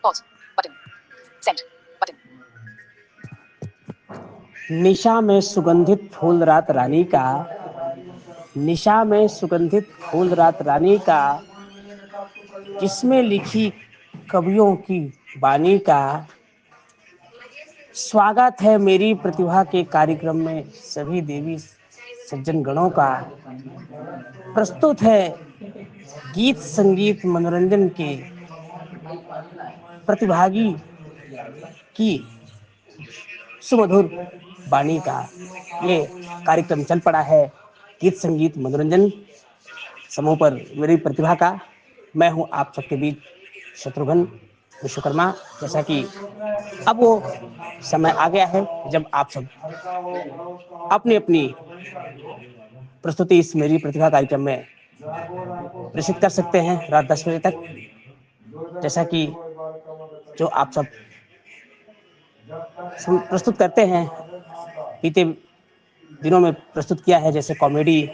Pause. Button. Send. Button. निशा में सुगंधित फूल रात रानी का, निशा में सुगंधित फूल रात रानी का, जिसमें लिखी कवियों की बानी का। स्वागत है मेरी प्रतिभा के कार्यक्रम में सभी देवी सज्जन गणों का। प्रस्तुत है गीत संगीत मनोरंजन के प्रतिभागी की सुमधुर वाणी का। ये कार्यक्रम चल पड़ा है गीत संगीत मनोरंजन समूह पर मेरी प्रतिभा का। मैं हूं आप सबके बीच शत्रुघ्न विश्वकर्मा। जैसा कि अब वो समय आ गया है जब आप सब अपनी अपनी प्रस्तुति इस मेरी प्रतिभा कार्यक्रम में प्रेषित कर सकते हैं रात 10 बजे तक। जैसा कि जो आप सब प्रस्तुत करते हैं, बीते दिनों में प्रस्तुत किया है, जैसे कॉमेडी,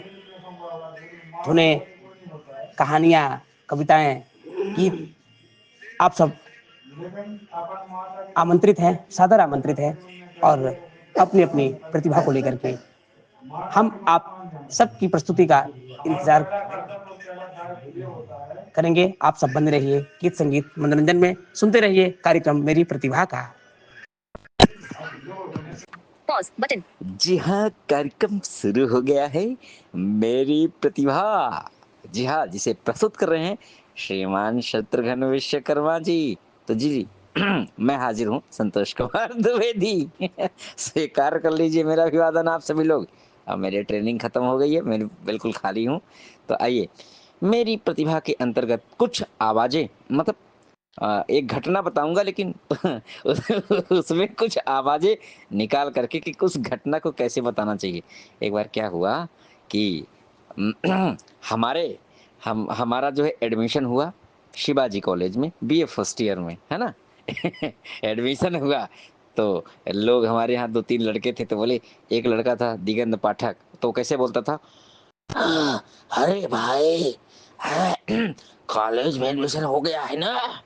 धुनें, कहानियाँ, कविताएं, गीत। आप सब आमंत्रित हैं, सादर आमंत्रित हैं और अपनी अपनी प्रतिभा को लेकर के हम आप सबकी प्रस्तुति का इंतजार करेंगे। आप सब बने रहिए गीत संगीत मनोरंजन में, सुनते रहिए कार्यक्रम मेरी प्रतिभा का। Pause. Button. जी हाँ, कार्यक्रम शुरू हो गया है मेरी प्रतिभा। जी हाँ, जिसे प्रस्तुत कर रहे हैं श्रीमान शत्रुघ्न विश्वकर्मा जी। तो जी मैं हाजिर हूँ संतोष कुमार द्विवेदी। स्वीकार कर लीजिए मेरा अभिवादन आप सभी लोग। अब मेरी ट्रेनिंग खत्म हो गई है, मैं बिल्कुल खाली हूँ। तो आइए, मेरी प्रतिभा के अंतर्गत कुछ आवाजें, मतलब एक घटना बताऊंगा, लेकिन उसमें कुछ आवाजें निकाल करके कि उस घटना को कैसे बताना चाहिए। एक बार क्या हुआ कि हमारे हमारा जो है एडमिशन हुआ शिवाजी कॉलेज में, बीए फर्स्ट ईयर में, है ना। एडमिशन हुआ तो लोग हमारे यहाँ 2-3 लड़के थे, तो बोले, एक लड़का था दिगंत पाठक, तो कैसे बोलता था, अरे भाई, कॉलेज में एडमिशन हो गया है ना।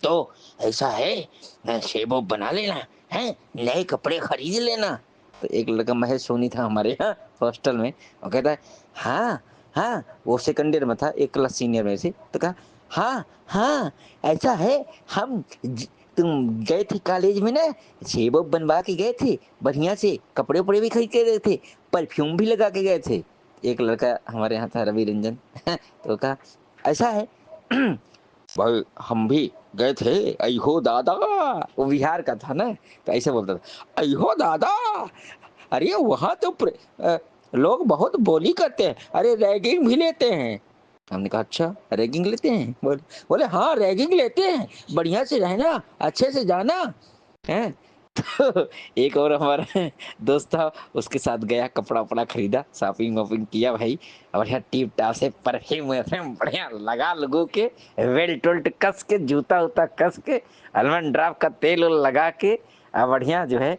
तो ऐसा है, शेप ऑफ बना लेना है, नए कपड़े खरीद लेना। तो एक लड़का महेश सोनी था हमारे यहाँ हॉस्टल में, वो कहता है, हाँ हाँ, वो सेकंड ईयर में था, एक क्लास सीनियर में से। तो कहा, हाँ हाँ, ऐसा है, तुम गए थे कॉलेज में ना, शेप ऑफ बनवा के गए थे, बढ़िया से कपड़े उपड़े भी खरीद के गए थे, परफ्यूम भी लगा के गए थे। एक लड़का हमारे यहाँ था रवि रंजन। तो कहा, ऐसा है, भाई हम भी गए थे, अयो दादा, वो बिहार का था ना, तो ऐसे बोलता था, अयो दादा, अरे वहाँ तो लोग बहुत बोली करते हैं, अरे रैगिंग भी लेते हैं। हमने कहा, अच्छा रैगिंग लेते हैं? बोले हाँ रैगिंग लेते हैं, बढ़िया से रहना, अच्छे से जाना है। तो एक और हमारा दोस्त था, उसके साथ गया, कपड़ा उपड़ा खरीदा, शॉपिंग वॉपिंग किया भाई, बढ़िया टिप टाप से परफ्यूम बढ़िया लगा लगू के, वेल टोल्ट कस के, जूता उता कस के, अलमंड ड्राप का तेल लगा के, बढ़िया जो है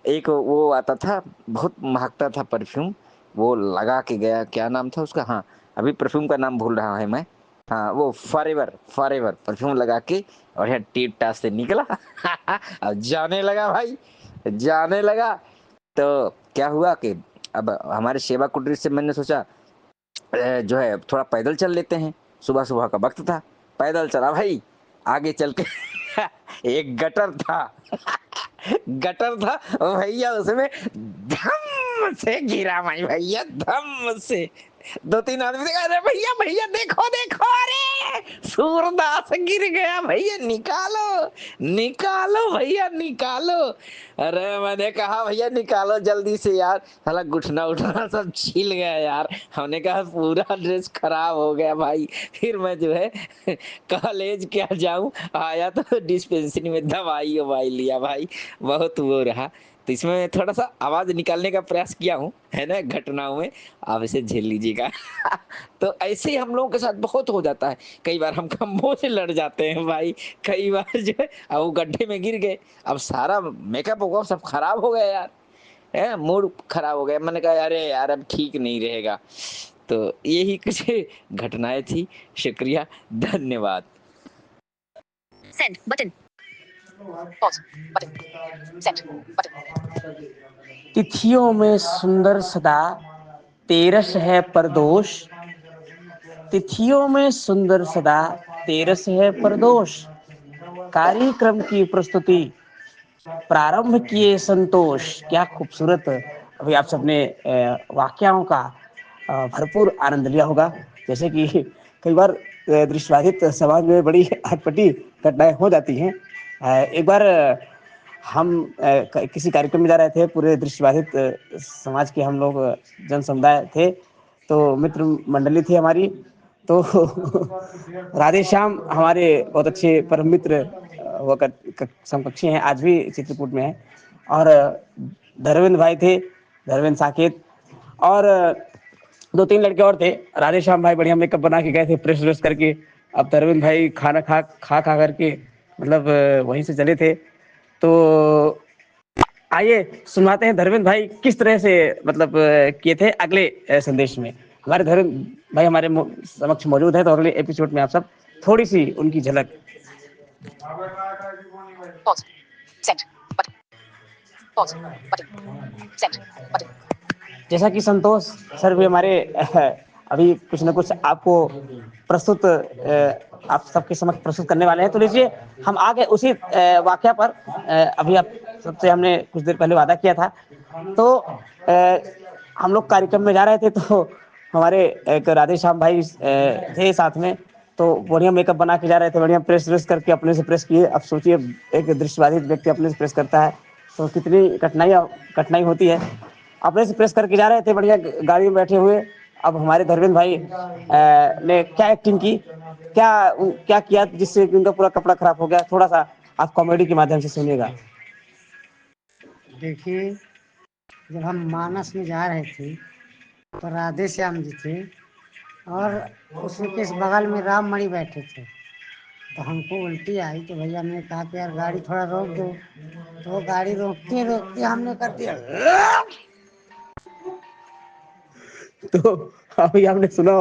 एक वो आता था, बहुत महकता था परफ्यूम, वो लगा के गया। क्या नाम था उसका, हाँ अभी परफ्यूम का नाम भूल रहा है मैं। हाँ, वो फॉरएवर फॉरएवर परफ्यूम लगा के और यहाँ टीप टाप से निकला। अब जाने लगा भाई, जाने लगा। तो क्या हुआ कि अब हमारे सेवा कुटीर से मैंने सोचा जो है थोड़ा पैदल चल लेते हैं, सुबह सुबह का वक्त था, पैदल चला भाई। आगे चल के एक गटर था, गटर था भैया, उसमें धम से गिरा भाई, भैया धम से। 2-3 आदमी देखा, अरे भैया भैया देखो देखो, अरे सूरदास गिर गया भैया, निकालो निकालो भैया निकालो। अरे मैंने कहा भैया निकालो जल्दी से यार, साला घुटना उठना सब छिल गया यार। हमने कहा पूरा ड्रेस खराब हो गया भाई। फिर मैं जो है कॉलेज क्या जाऊं, आया तो डिस्पेंसरी में दवाई ववाई लिया भाई, बहुत वो रहा। तो इसमें मैं थोड़ा सा आवाज निकालने का प्रयास किया हूँ, है ना, घटनाओं में, आप इसे झेल लीजिएगा। तो ऐसे ही हम लोगों के साथ बहुत हो जाता है, कई बार हम खंभों से लड़ जाते हैं भाई, कई बार जो है अब वो गड्ढे में गिर गए, अब सारा मेकअप वोकअप सब खराब हो गया यार, है मूड खराब हो गया। मैंने कहा अरे यार अब ठीक नहीं रहेगा। तो यही कुछ घटनाएं थी। शुक्रिया, धन्यवाद। Send button. Pause button. Send button. तिथियों में सुंदर सदा तेरस है परदोष। तिथियों में सुंदर सदा तेरस है परदोष। कार्यक्रम की प्रस्तुति प्रारंभ किए संतोष। क्या खूबसूरत अभी आप सबने वाक्याओं का भरपूर आनंद लिया होगा। जैसे कि कई बार दृष्टिबाधित समाज में बड़ी अटपटी घटनाएं हो जाती हैं। एक बार हम किसी कार्यक्रम में जा रहे थे, पूरे दृष्टिबाधित समाज के हम लोग जन समुदाय थे, तो मित्र मंडली थी हमारी। तो राधे श्याम हमारे बहुत अच्छे परम मित्र हुआ समकक्षी हैं, आज भी चित्रकूट में हैं। और धर्मेंद्र भाई थे, धर्मेंद्र साकेत, और दो तीन लड़के और थे। राधे श्याम भाई बढ़िया मेकअप बना के गए थे, प्रेस व्रेस करके। अब धर्मेंद्र भाई खाना खा करके मतलब वहीं से चले थे। तो आइए सुनवाते हैं धर्मेंद्र भाई किस तरह से मतलब किए थे अगले संदेश में। हमारे धर्मेंद्र भाई हमारे समक्ष मौजूद है, तो अगले एपिसोड में आप सब थोड़ी सी उनकी झलक। Pause. Send button. Pause button. Send button. जैसा कि संतोष सर भी हमारे अभी कुछ न कुछ आपको प्रस्तुत आप सबके समक्ष प्रस्तुत करने वाले हैं, तो लीजिए हम आगे उसी वाक्य पर अभी आप सबसे हमने कुछ देर पहले वादा किया था। तो हम लोग कार्यक्रम में जा रहे थे, तो हमारे एक राधे श्याम भाई थे साथ में, तो बढ़िया मेकअप बना के जा रहे थे, बढ़िया प्रेस व्रेस करके अपने से प्रेस किए। अब सोचिए एक दृष्टिबाधित व्यक्ति अपने से प्रेस करता है तो कितनी कठिनाई होती है। अपने से प्रेस करके जा रहे थे बढ़िया गाड़ी में बैठे हुए। अब हमारे धर्मेंद्र भाई ने क्या एक्टिंग की, क्या क्या किया जिससे उनका पूरा कपड़ा खराब हो गया। थोड़ा सा आप कॉमेडी के माध्यम से सुनिएगा। देखिए, जब हम मानस में जा रहे थे तो राधे श्याम जी थे और उसी के बगल में राम मणि बैठे थे। तो हमको उल्टी आई तो भैया ने कहा कि यार गाड़ी थोड़ा रोक दो। तो गाड़ी रोकते रोकते हमने कर दिया। तो अभी आपने सुना,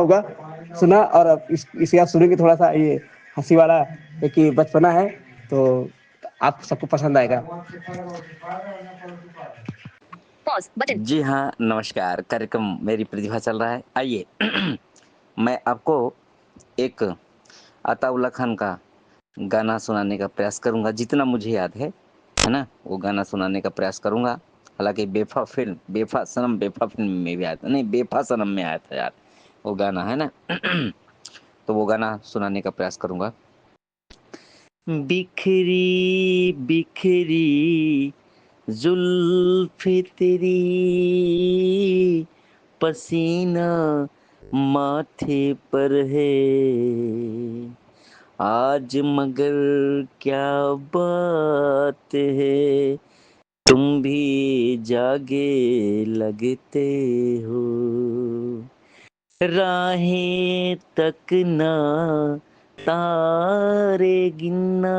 और अब इसे आप सुनेंगे थोड़ा सा ये हंसी वाला, एक बचपना है, तो आप सबको पसंद आएगा। Pause button. जी हाँ, नमस्कार। कार्यक्रम मेरी प्रतिभा चल रहा है। आइए मैं आपको एक अताउल्ला खान का गाना सुनाने का प्रयास करूंगा, जितना मुझे याद है ना, वो गाना सुनाने का प्रयास करूंगा। हालांकि बेफा फिल्म में भी आया था, नहीं बेफा सनम में आया था यार वो गाना, है ना। तो वो गाना सुनाने का प्रयास करूंगा। बिखरी बिखरी जुल्फे तेरी, पसीना माथे पर है आज, मगर क्या बात है, तुम भी जागे लगते हो। राहें तकना तारे गिनना,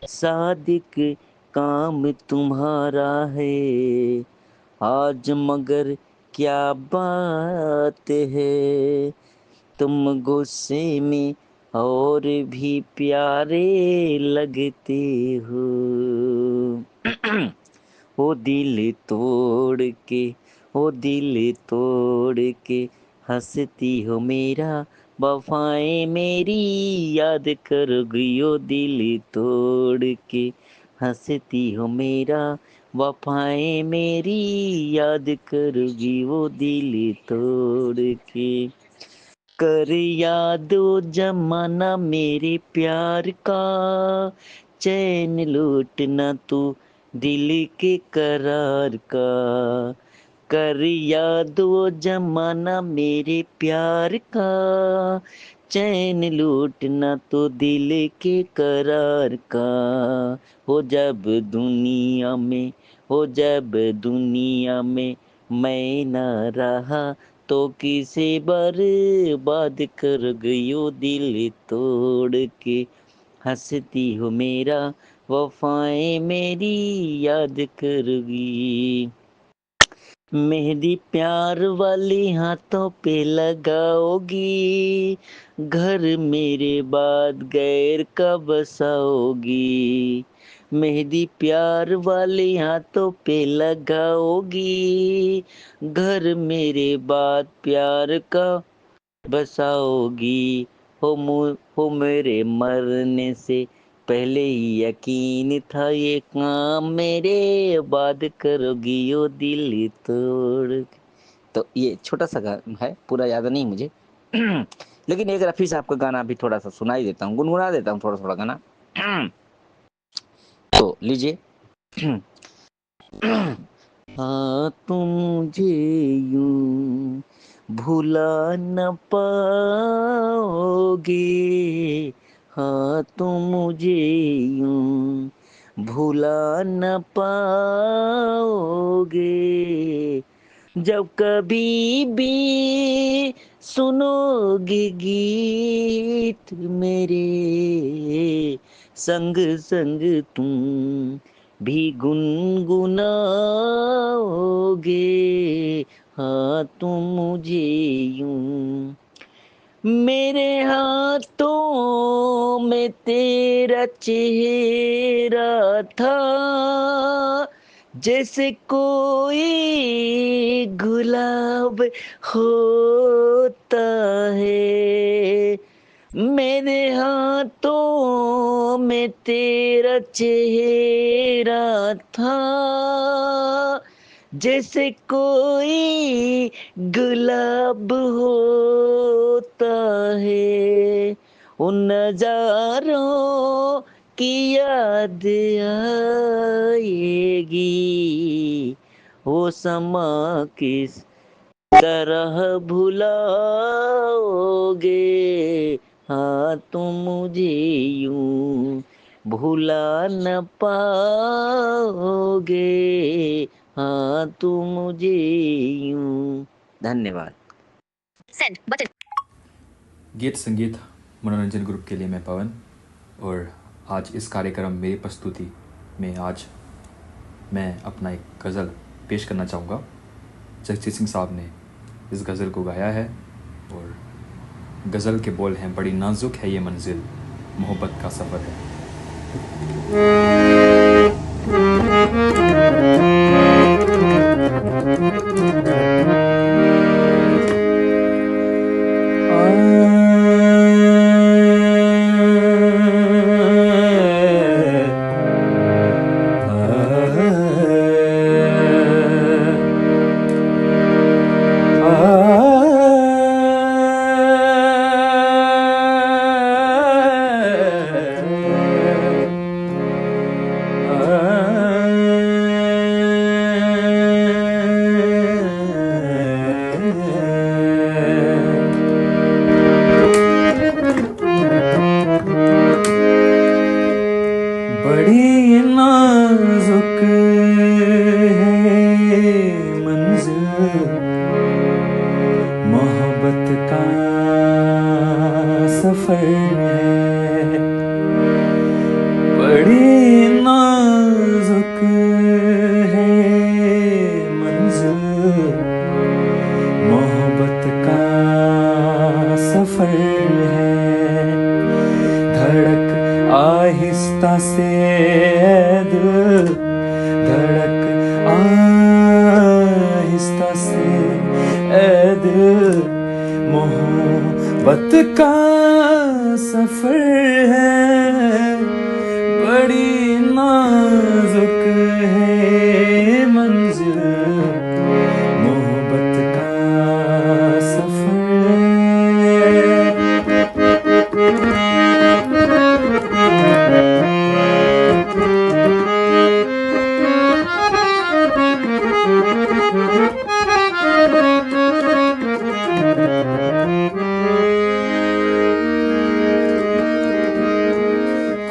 सादिक काम तुम्हारा है आज, मगर क्या बात है, तुम गुस्से में और भी प्यारे लगते हो। ओ दिल तोड़ के, ओ दिल तोड़ के हंसती हो मेरा, वफाएं मेरी याद करोगी। ओ दिल तोड़ के हंसती हो मेरा, वफाएं मेरी याद करोगी। वो दिल तोड़ के कर याद वो जमाना मेरे प्यार का, चैन लूटना तू दिल के करार का। कर याद वो जमाना मेरे प्यार का, चैन लूटना तो दिल के करार का। हो जब दुनिया में, हो जब दुनिया में मैं न रहा, तो किसे बर्बाद कर गयो दिल तोड़ के हंसती हो मेरा, वफाएं मेरी याद करोगी। मेहंदी प्यार वाली हाथों पे लगाओगी, घर मेरे बाद गैर का बसाओगी। मेहंदी प्यार वाली हाथों पे लगाओगी, घर मेरे बाद प्यार का बसाओगी। हो मेरे मरने से पहले ही यकीन था ये काम मेरे, बाद करोगी यो दिल तोड़ के। तो ये छोटा सा है, पूरा याद नहीं मुझे लेकिन एक रफ़ी साहब का गाना भी थोड़ा सा सुनाई देता हूँ, गुनगुना देता हूँ थोड़ा थोड़ा गाना तो लीजिए हाँ तुम मुझे यूं भुला न पाओगे, हाँ तुम मुझे यूं भुला न पाओगे। जब कभी भी सुनोगे गीत मेरे, संग संग तुम भी गुनगुनाओगे। हाँ तुम मुझे यूं, मेरे हाथों में तेरा चेहरा था, जैसे कोई गुलाब होता है। मेरे हाथों में तेरा चेहरा था, जैसे कोई गुलाब होता है। उन नजारों की याद आएगी, वो समा किस तरह भुलाओगे। हाँ तुम मुझे यूं भुला न पाओगे, हाँ तुम मुझे यूं। धन्यवाद। Send button. गीत संगीत मनोरंजन ग्रुप के लिए मैं पवन, और आज इस कार्यक्रम मेरी प्रस्तुति में आज मैं अपना एक गज़ल पेश करना चाहूँगा। जगजीत सिंह साहब ने इस गज़ल को गाया है, और गज़ल के बोल हैं, बड़ी नाजुक है ये मंजिल, मोहब्बत का सफ़र है। बड़ी नाजुक है मंजिल, मोहब्बत का सफर है। बड़ी नाजुक है मंजिल, मोहब्बत का सफर है। धड़क आहिस्ता से दिल, धड़क आहिस्ता से दिल, मोहब्बत का सफर है। बड़ी नाजुक है मंजिल, मोहब्बत का सफर है।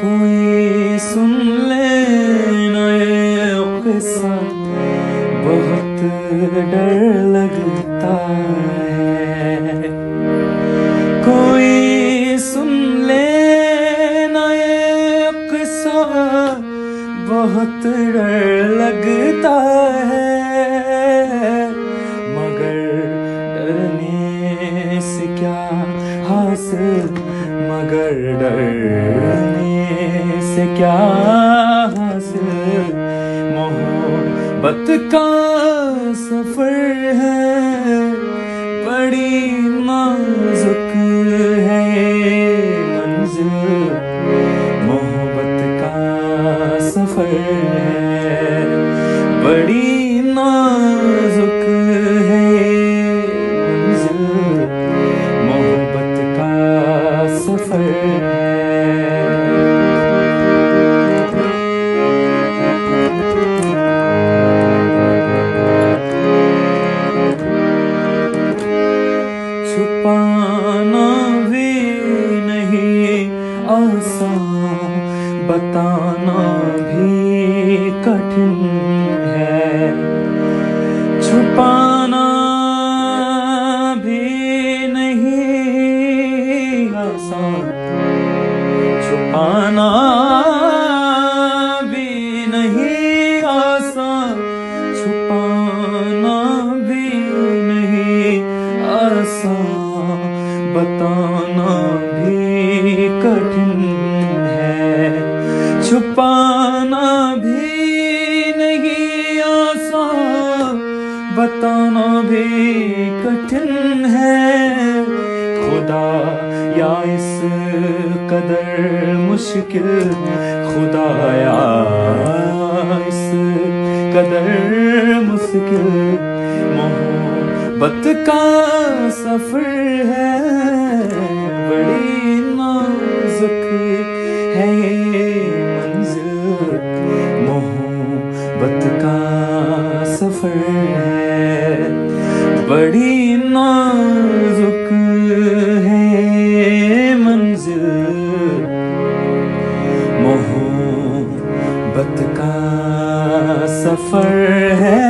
कोई सुन ले ना ये किस्सा, बहुत डर लगता है। कोई सुन ले ना ये किस्सा, बहुत डर लगता है। मगर डरने से क्या हासिल, मोहब्बत का सफर है, बड़ी नाजुक है ये मंजिल, मोहब्बत का सफर है, बड़ी नाजुक है ये मंजिल, मोहब्बत का सफर है। छुपाना भी नहीं आसान, बताना भी कठिन है, छुपाना भी नहीं आसान, छुपाना भी नहीं आसान, छुपाना भी नहीं आसान, बताना भी कठिन है, छुपाना भी नहीं आसान, बताना भी कठिन है, खुदा या इस कदर मुश्किल, खुदाया इस कदर मुश्किल, मोहब्बत का सफर है, बड़ी नाजुक है ये मंजिल, मोहब्बत का सफर है, बड़ी नाजुक है ये मंजिल, मोहब्बत का सफर है।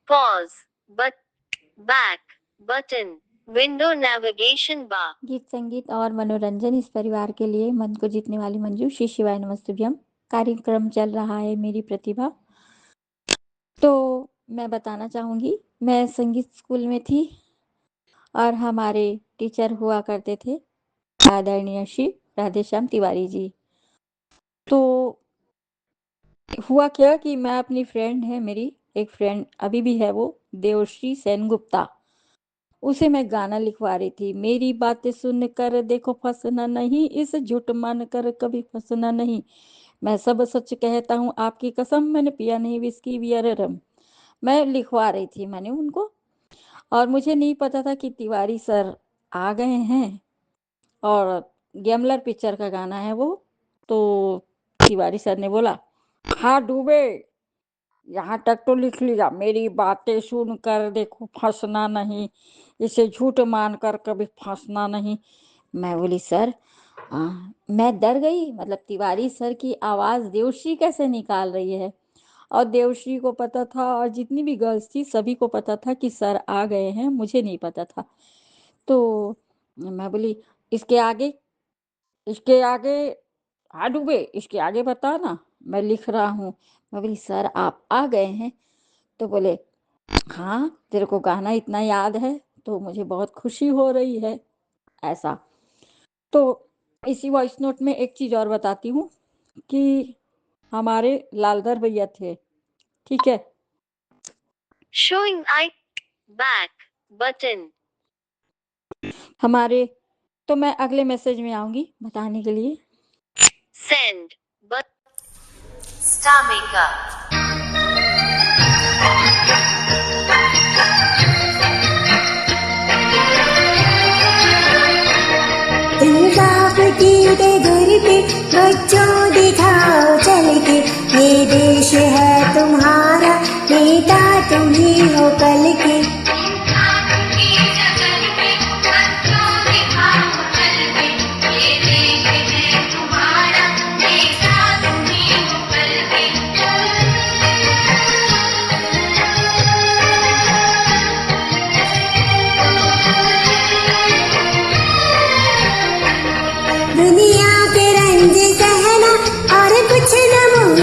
Pause. But back button. Window navigation bar. गीत संगीत और मनोरंजन इस परिवार के लिए मन को जीतने वाली मंजू। श्री शिवाय नमस्तुभ्यम। कार्यक्रम चल रहा है मेरी प्रतिभा। तो मैं बताना चाहूँगी, मैं संगीत स्कूल में थी और हमारे टीचर हुआ करते थे आदरणीय श्री राधेश्याम तिवारी जी। तो हुआ क्या कि मैं अपनी फ्रेंड है, मेरी एक फ्रेंड अभी भी है, वो देवश्री सेनगुप्ता, उसे मैं गाना लिखवा रही थी। मेरी बातें सुन कर देखो फंसना नहीं, इस झूठ मान कर कभी फंसना नहीं, मैं सब सच कहता हूँ आपकी कसम, मैंने पिया नहीं विस्की बियर रम। मैं लिखवा रही थी मैंने उनको, और मुझे नहीं पता था कि तिवारी सर आ गए हैं और गैमलर पिक्चर का गाना है वो। तो तिवारी सर ने बोला, हाँ डूबे, यहाँ तक तो लिख लिया, मेरी बातें सुन कर देखो फंसना नहीं, इसे झूठ मान कर कभी फंसना नहीं। मैं बोली सर, मैं डर गई, मतलब तिवारी सर की आवाज़ देवश्री कैसे निकाल रही है। और देवश्री को पता था और जितनी भी गर्ल्स थी सभी को पता था कि सर आ गए हैं, मुझे नहीं पता था। तो मैं बोली इसके आगे हाँ डूबे, इसके आगे बता ना, मैं लिख रहा हूँ। मैं बोली सर आप आ गए हैं। तो बोले हाँ, तेरे को गाना इतना याद है तो मुझे बहुत खुशी हो रही है, ऐसा। तो इसी वॉइस नोट में एक चीज़ और बताती हूँ कि हमारे लालधर भैया थे, ठीक है। Showing I back button. हमारे, तो मैं अगले मैसेज में आऊंगी बताने के लिए। Send but Star Maker. इंसाफ की डगर पे बच्चों दिखाओ चल के, ये देश है तुम्हारा, नेता तुम ही हो कल के। दुनिया के रंज सहना और कुछ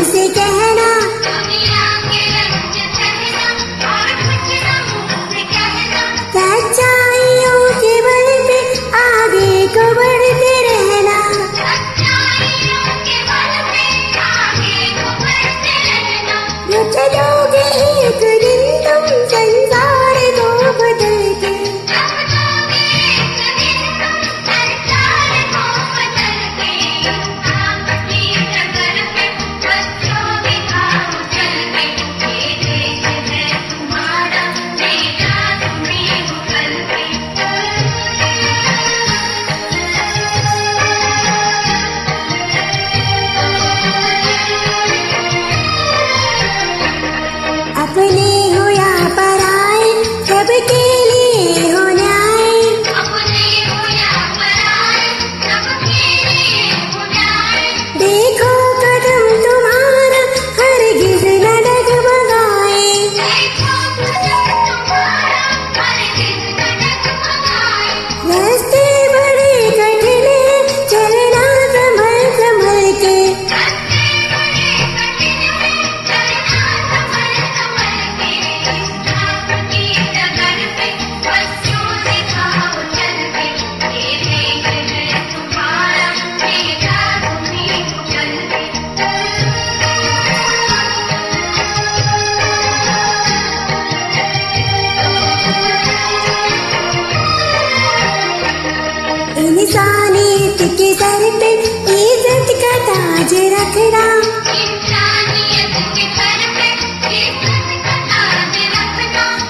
से कहना, सच्चाइयों के बल पे आगे को बढ़ते रहना, न चलोगे एक दिन तुम संसार को बदल के, अपने हो या पराए सबके लिए हो न्याय, देखो कदम तुम्हारा हरगिज न डगमगाए, रास्ते बड़े कठिन हैं, चलना संभल संभल के, इंसानियत के सर पे इज्जत का ताज रखना,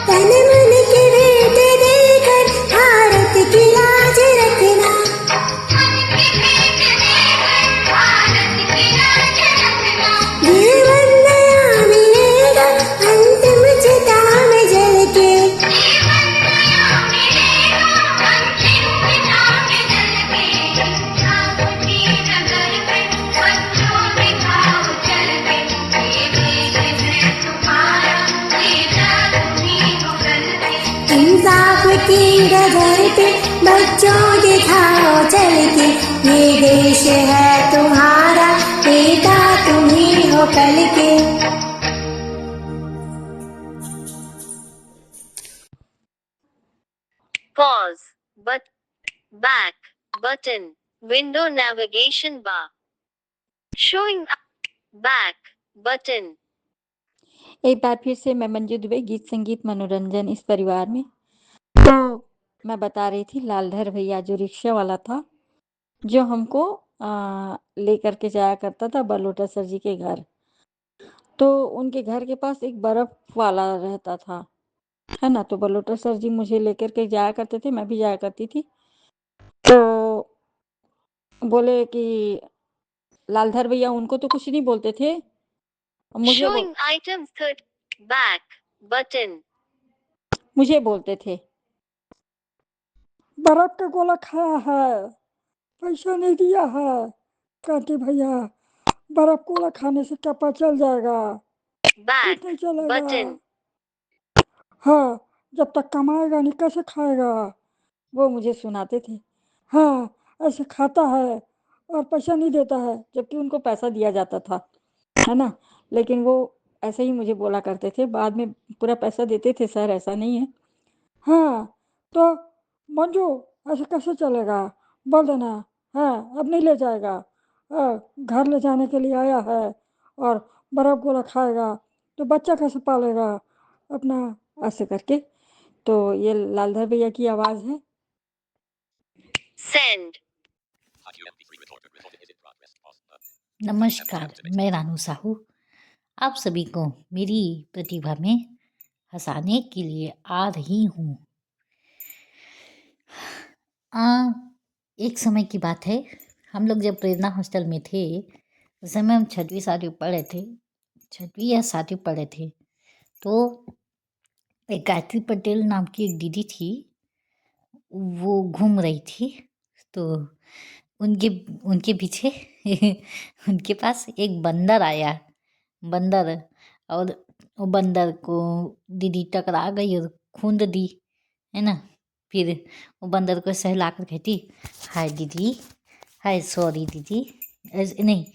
तन मन के भेंट देकर भारत की लाज रखना, जीवन नया मिलेगा अंतिम चिता में जल के, इंसाफ की डगर पे बच्चों दिखाओ चल के, ये देश है तुम्हारा, बेटा तुम ही हो कल के। Pause. Back button. Window navigation bar. Showing back button. एक बार फिर से मैं मंजू दुबे, गीत संगीत मनोरंजन इस परिवार में। तो मैं बता रही थी लालधर भैया जो रिक्शा वाला था, जो हमको लेकर के जाया करता था बलोटा सर जी के घर। तो उनके घर के पास एक बर्फ वाला रहता था, है ना। तो बलोटा सर जी मुझे लेकर के जाया करते थे, मैं भी जाया करती थी। तो बोले कि लालधर भैया उनको तो कुछ नहीं बोलते थे, मुझे Showing items third. Back button. मुझे बोलते थे बर्फ का गोला खाया है, पैसा नहीं दिया है। कहते भैया बर्फ गोला खाने से टपा चल जाएगा, Back नहीं चलेगा। button. हाँ, जब तक कमाएगा नहीं कैसे खाएगा, वो मुझे सुनाते थे। हाँ, ऐसे खाता है और पैसा नहीं देता है, जबकि उनको पैसा दिया जाता था, है ना। लेकिन वो ऐसे ही मुझे बोला करते थे, बाद में पूरा पैसा देते थे सर, ऐसा नहीं है। हाँ, तो मंजू ऐसे कैसे चलेगा, बोल देना। हाँ, अब नहीं ले जाएगा, घर ले जाने के लिए आया है और बर्फ गोला खाएगा तो बच्चा कैसे पालेगा अपना, ऐसे करके। तो ये लालधर भैया की आवाज़ है। Send. नमस्कार, मैं रानू साहू आप सभी को मेरी प्रतिभा में हंसाने के लिए आ रही हूँ। एक समय की बात है, हम लोग जब प्रेरणा हॉस्टल में थे उस समय हम 6वीं 7वीं पढ़ रहे थे, 6वीं या 7वीं पढ़ रहे थे। तो एक गायत्री पटेल नाम की एक दीदी थी, वो घूम रही थी। तो उनके पीछे उनके पास एक बंदर आया, और वो बंदर को दीदी टकरा गई और खूंद दी, है ना। फिर वो बंदर को सहला कर कहती, हाय दीदी, हाय सॉरी दीदी, ऐसे नहीं,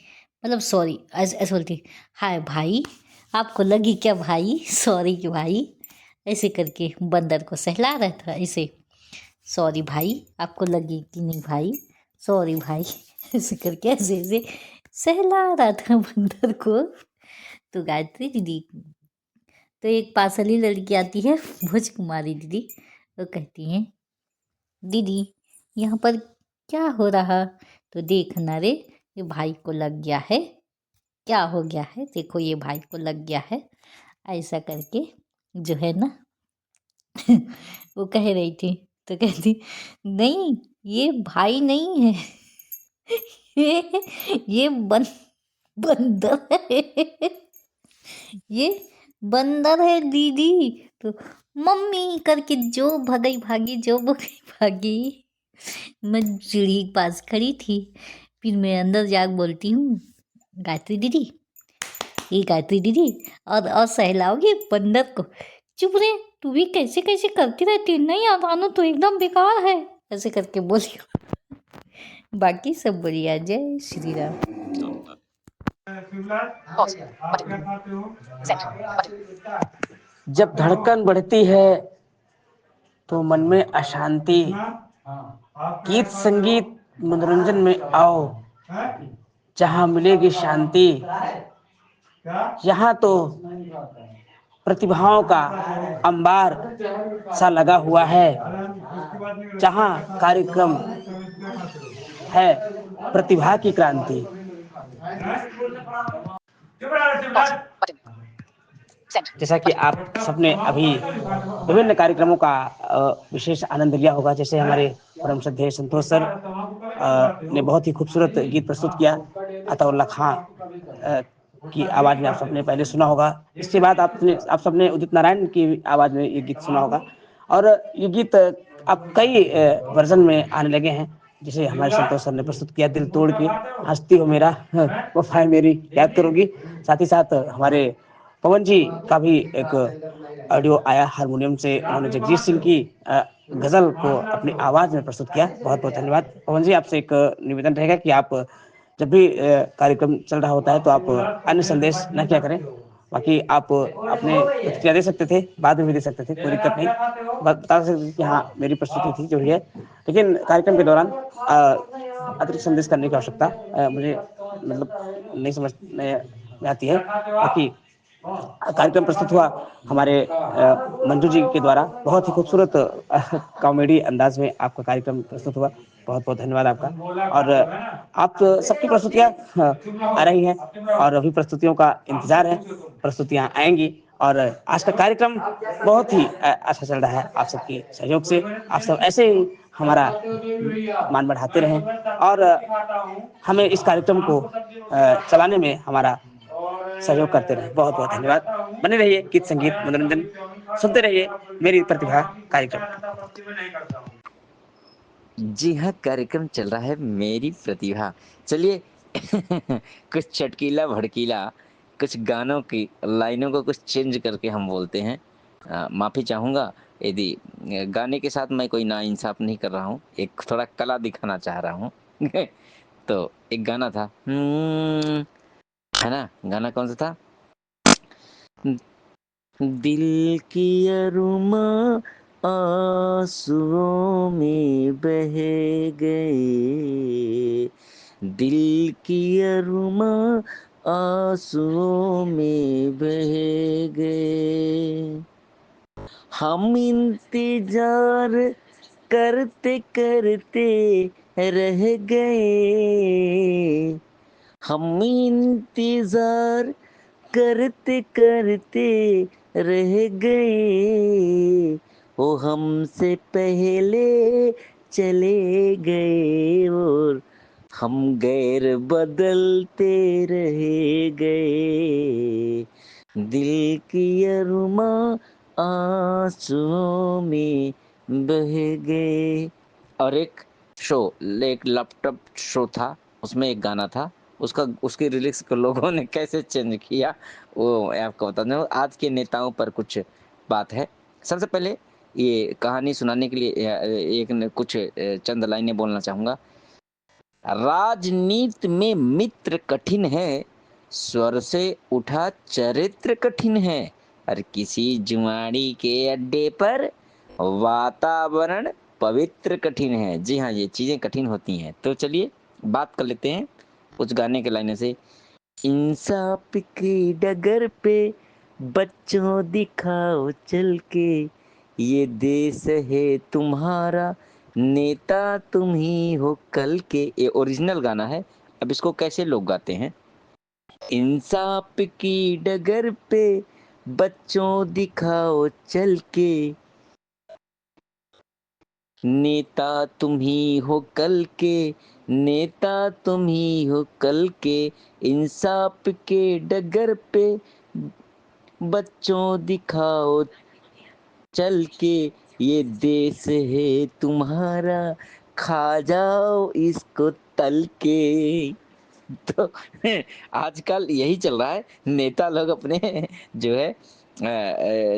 मतलब सॉरी, ऐसे ऐसे बोलती, हाय भाई, आपको लगी क्या भाई, सॉरी कि भाई, ऐसे करके बंदर को सहला रहा था ऐसे, सॉरी भाई, आपको लगी कि नहीं भाई, सॉरी भाई, ऐसे करके ऐसे ऐसे सहला रहा था बंदर को। तो गायत्री दीदी, तो एक पासली लड़की आती है, भोज कुमारी दीदी, वो कहती हैं, दीदी यहाँ पर क्या हो रहा? तो देखना रे, ये भाई को लग गया है, क्या हो गया है, देखो ये भाई को लग गया है, ऐसा करके जो है ना वो कह रही थी। तो कहती, नहीं ये भाई नहीं है, ये बंदर है, ये बंदर है दीदी। तो मम्मी करके जो भगई भागी, जो भगई भागी, मैं सीढ़ी के पास खड़ी थी। फिर मैं अंदर जाकर बोलती हूँ, गायत्री दीदी, ये गायत्री दीदी, और सहलाओगी बंदर को? चुप रे, तू भी कैसे कैसे करती रहती है, नहीं आतानु तो एकदम बेकार है, ऐसे करके बोली। बाकी सब बढ़िया, जय Shri Ram. Pause. Button. Set. Button. जब धड़कन बढ़ती है तो मन में अशांति, गीत संगीत मनोरंजन में आओ, जहाँ मिलेगी शांति, यहाँ तो प्रतिभाओं का अंबार सा लगा हुआ है, जहाँ कार्यक्रम है प्रतिभा की क्रांति। Pause. Button. Set. जैसा कि आप सबने अभी विभिन्न कार्यक्रमों का विशेष आनंद लिया होगा, जैसे हमारे परम श्रद्धेय संतोष सर ने बहुत ही खूबसूरत गीत प्रस्तुत किया, अताउल्लाह खां की आवाज़ में आप सबने पहले सुना होगा। इसके बाद आप सबने उदित नारायण की आवाज़ में ये गीत सुना होगा, और ये गीत अब कई वर्जन में आने लगे हैं, जिसे हमारे संतोष सर ने प्रस्तुत किया, दिल तोड़ के हंसती हो मेरा, वफाएं मेरी याद करोगी। साथ ही साथ हमारे पवन जी का भी एक ऑडियो आया हारमोनियम से, उन्होंने जगजीत सिंह की गज़ल को अपनी आवाज़ में प्रस्तुत किया। बहुत बहुत धन्यवाद पवन जी। आपसे एक निवेदन रहेगा कि आप जब भी कार्यक्रम चल रहा होता है तो आप अन्य संदेश न किया करें, बाकी आप अपने प्रतिक्रिया दे सकते थे, बाद में भी दे सकते थे, कोई दिक्कत नहीं, बता सकते थे कि हाँ मेरी प्रस्तुति थी जो भी है, लेकिन कार्यक्रम के दौरान अतिरिक्त संदेश करने की आवश्यकता मुझे मतलब नहीं समझ में आती है। बाकी कार्यक्रम प्रस्तुत हुआ हमारे मंजू जी के द्वारा, बहुत ही खूबसूरत कॉमेडी अंदाज में आपका कार्यक्रम प्रस्तुत हुआ, बहुत बहुत धन्यवाद आपका। और आप सबकी प्रस्तुतियाँ आ रही हैं और अभी प्रस्तुतियों का इंतजार है, प्रस्तुतियाँ आएंगी, और आज का कार्यक्रम बहुत ही अच्छा चल रहा है आप सबकी सहयोग से। आप सब ऐसे ही हमारा मान बढ़ाते रहें और हमें इस कार्यक्रम को चलाने में हमारा सहयोग करते रहे। बहुत बहुत धन्यवाद। बने रहिए गीत संगीत मनोरंजन सुनते रहिए मेरी प्रतिभा कार्यक्रम। जी हाँ, कार्यक्रम चल रहा है मेरी प्रतिभा। चलिए कुछ चटकीला भड़कीला, कुछ गानों की लाइनों को कुछ चेंज करके हम बोलते हैं। माफ़ी चाहूँगा यदि गाने के साथ मैं कोई नाइंसाफ़ नहीं कर रहा हूँ, एक थोड़ा कला दिखाना चाह रहा हूँ। तो एक गाना था, है ना, गाना कौन सा था? दिल की अरुमा आंसुओं में बह गए, दिल की अरुमा आंसुओं में बह गए, हम इंतजार करते करते रह गए, हम इंतजार करते करते रह गए, वो हमसे पहले चले गए और हम गैर बदलते रह गए, दिल की अरुमा आंसुओं में बह गए। और एक लैपटॉप शो था, उसमें एक गाना था, उसके लिरिक्स को लोगों ने कैसे चेंज किया वो आपको बता दूं। आज के नेताओं पर कुछ बात है। सबसे पहले ये कहानी सुनाने के लिए कुछ चंद लाइनें बोलना चाहूँगा। राजनीति में मित्र कठिन है, स्वर से उठा चरित्र कठिन है, और किसी जुआड़ी के अड्डे पर वातावरण पवित्र कठिन है। जी हाँ, ये चीजें कठिन होती हैं। तो चलिए बात कर लेते हैं कुछ गाने के लाइनें से। इंसाफ की डगर पे बच्चों दिखाओ चल के, ये देश है तुम्हारा, नेता तुम ही हो कल के। ये ओरिजिनल गाना है। अब इसको कैसे लोग गाते हैं। इंसाफ की डगर पे बच्चों दिखाओ चल के, नेता तुम ही हो कल के, नेता तुम ही हो कल के। इंसाफ के डगर पे बच्चों दिखाओ चल के, ये देश है तुम्हारा, खा जाओ इसको तल के। तो आजकल यही चल रहा है। नेता लोग अपने जो है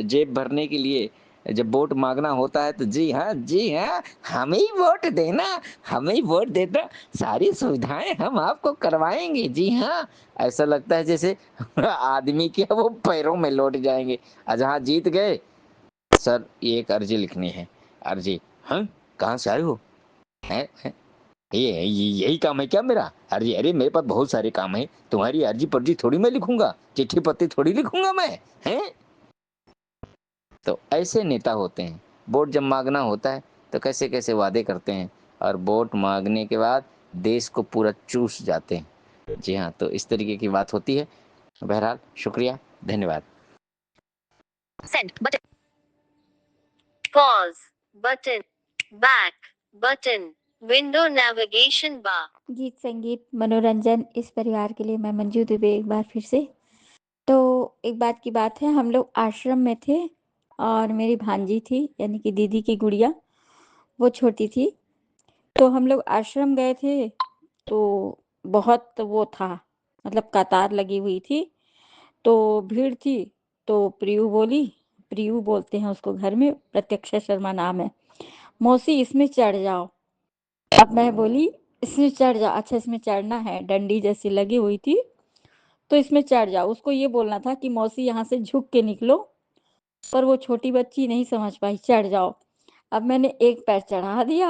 जेब भरने के लिए जब वोट मांगना होता है तो जी हाँ, जी हाँ, हमें ही वोट देना, हमें ही वोट देना, सारी सुविधाएं हम आपको करवाएंगे। जी हाँ, ऐसा लगता है जैसे आदमी के वो पैरों में लौट जाएंगे। जहाँ जीत गए, सर ये एक अर्जी लिखनी है। अर्जी? हाँ, कहाँ से आए हो? हैं? यही काम है क्या मेरा? अर्जी? अरे मेरे पास बहुत सारे काम है, तुम्हारी अर्जी पर्जी थोड़ी मैं लिखूंगा, चिट्ठी पत्री थोड़ी लिखूंगा मैं, हैं? तो ऐसे नेता होते हैं। वोट जब मांगना होता है तो कैसे कैसे वादे करते हैं, और वोट मांगने के बाद देश को पूरा चूस जाते हैं। जी हाँ, तो इस तरीके की बात होती है। बहरहाल शुक्रिया, धन्यवाद। Send button. Pause button. Back button. Window navigation bar. गीत संगीत मनोरंजन इस परिवार के लिए मैं मंजू दुबे एक बार फिर से। तो एक बात की बात है, हम लोग आश्रम में थे और मेरी भांजी थी यानी कि दीदी की गुड़िया, वो छोटी थी। तो हम लोग आश्रम गए थे तो बहुत वो था, मतलब कतार लगी हुई थी, तो भीड़ थी। तो प्रियू बोली, प्रियू बोलते हैं उसको घर में, प्रत्यक्षा शर्मा नाम है, मौसी इसमें चढ़ जाओ। अब मैं बोली इसमें चढ़ जाओ, अच्छा इसमें चढ़ना है, डंडी जैसी लगी हुई थी तो इसमें चढ़ जाओ। उसको ये बोलना था कि मौसी यहाँ से झुक के निकलो, पर वो छोटी बच्ची नहीं समझ पाई, चढ़ जाओ। अब मैंने एक पैर चढ़ा दिया।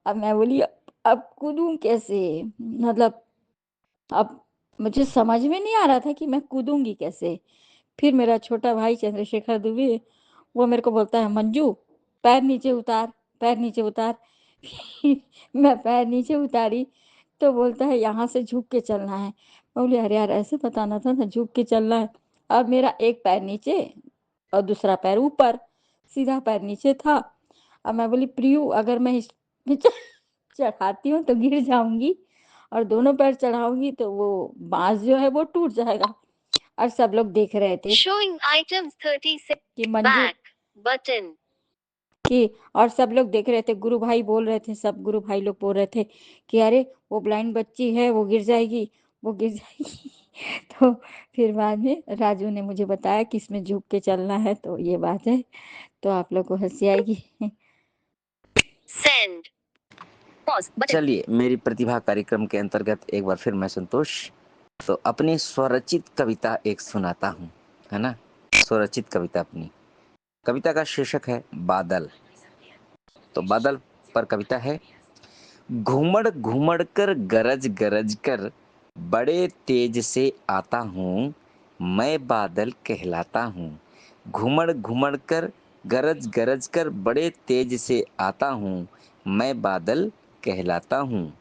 अब मैं बोली अब कूदूं कैसे, मतलब अब मुझे समझ में नहीं आ रहा था कि मैं कूदूंगी कैसे। फिर मेरा छोटा भाई चंद्रशेखर दुबे वो मेरे को बोलता है मंजू पैर नीचे उतार, पैर नीचे उतार। मैं पैर नीचे उतारी तो बोलता है यहाँ से झुक के चलना है। मैं बोली अरे यार ऐसे बताना था ना, झुक के चलना है। अब मेरा एक पैर नीचे और दूसरा पैर ऊपर, सीधा पैर नीचे था। अब मैं बोली प्रियू अगर मैं इसमें चढ़ाती हूँ तो गिर जाऊंगी, और दोनों पैर चढ़ाऊंगी तो वो बांस जो है वो टूट जाएगा। और सब लोग देख रहे थे Showing items 36. कि मंजू Back button. कि, और सब लोग देख रहे थे, गुरु भाई बोल रहे थे, सब गुरु भाई लोग बोल रहे थे कि अरे वो ब्लाइंड बच्ची है, वो गिर जाएगी, वो गिर जाएगी। तो फिर बाद में राजू ने मुझे बताया कि इसमें झुक के चलना है, तो ये बात है। तो आप लोग को हंसी आएगी। Send. Pause button. चलिए, मेरी प्रतिभा कार्यक्रम के अंतर्गत एक बार फिर मैं संतोष तो अपनी स्वरचित कविता एक सुनाता हूँ, है ना। स्वरचित कविता अपनी। कविता का शीर्षक है बादल। तो बादल पर कविता है। घूमड़ घूमड़ कर गरज गरज कर बड़े तेज से आता हूँ, मैं बादल कहलाता हूँ। घूमड़ घूमड़ कर गरज गरज कर बड़े तेज से आता हूँ, मैं बादल कहलाता हूँ।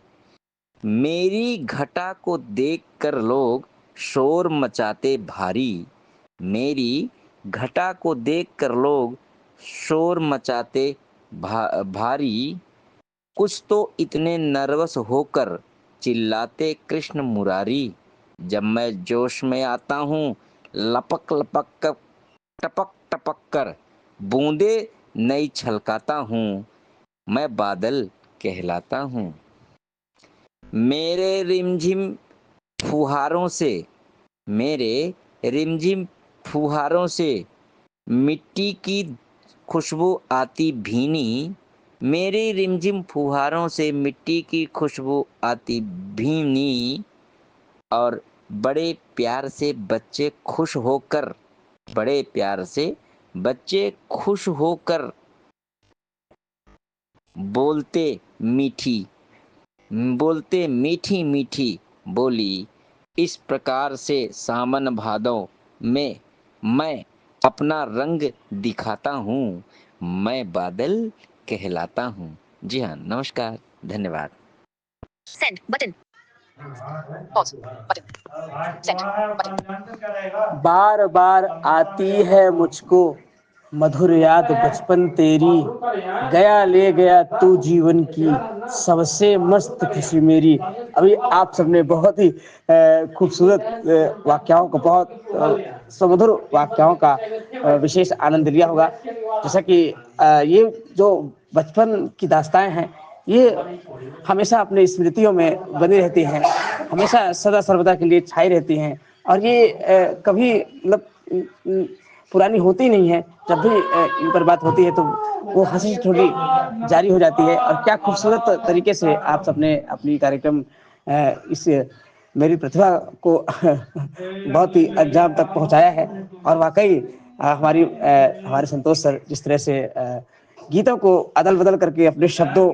मेरी घटा को देखकर लोग शोर मचाते भारी, मेरी घटा को देखकर लोग शोर मचाते भारी। कुछ तो इतने नर्वस होकर चिल्लाते कृष्ण मुरारी। जब मैं जोश में आता हूँ लपक लपक कर टपक टपक कर बूंदे नई छलकाता हूँ, मैं बादल कहलाता हूँ। मेरे रिमझिम फुहारों से, मेरे रिमझिम फुहारों से मिट्टी की खुशबू आती भीनी, मेरी रिमझिम फुहारों से मिट्टी की खुशबू आती भीनी, और बड़े प्यार से बच्चे खुश होकर, बड़े प्यार से बच्चे खुश होकर बोलते मीठी बोलते मीठी मीठी बोली। इस प्रकार से सावन भादों में मैं अपना रंग दिखाता हूँ, मैं बादल कहलाता हूँ। जी हाँ, नमस्कार, धन्यवाद। Send button. Pause button. Send button. बार बार आती है मुझको मधुर याद बचपन तेरी, गया ले गया तू जीवन की सबसे मस्त खुशी मेरी। अभी आप सबने बहुत ही खूबसूरत वाक्याओं को, बहुत सुमधुर वाक्याओं का विशेष आनंद लिया होगा। जैसा कि ये जो बचपन की दास्ताएं हैं, ये हमेशा अपनी स्मृतियों में बनी रहती हैं, हमेशा सदा सर्वदा के लिए छाई रहती हैं, और ये कभी मतलब पुरानी होती नहीं है। जब भी इन पर बात होती है तो वो हंसी ठिठोली जारी हो जाती है। और क्या खूबसूरत तरीके से आप सबने अपनी कार्यक्रम इस मेरी प्रतिभा को बहुत ही अंजाम तक पहुंचाया है। और वाकई हमारे संतोष सर जिस तरह से गीतों को अदल बदल करके अपने शब्दों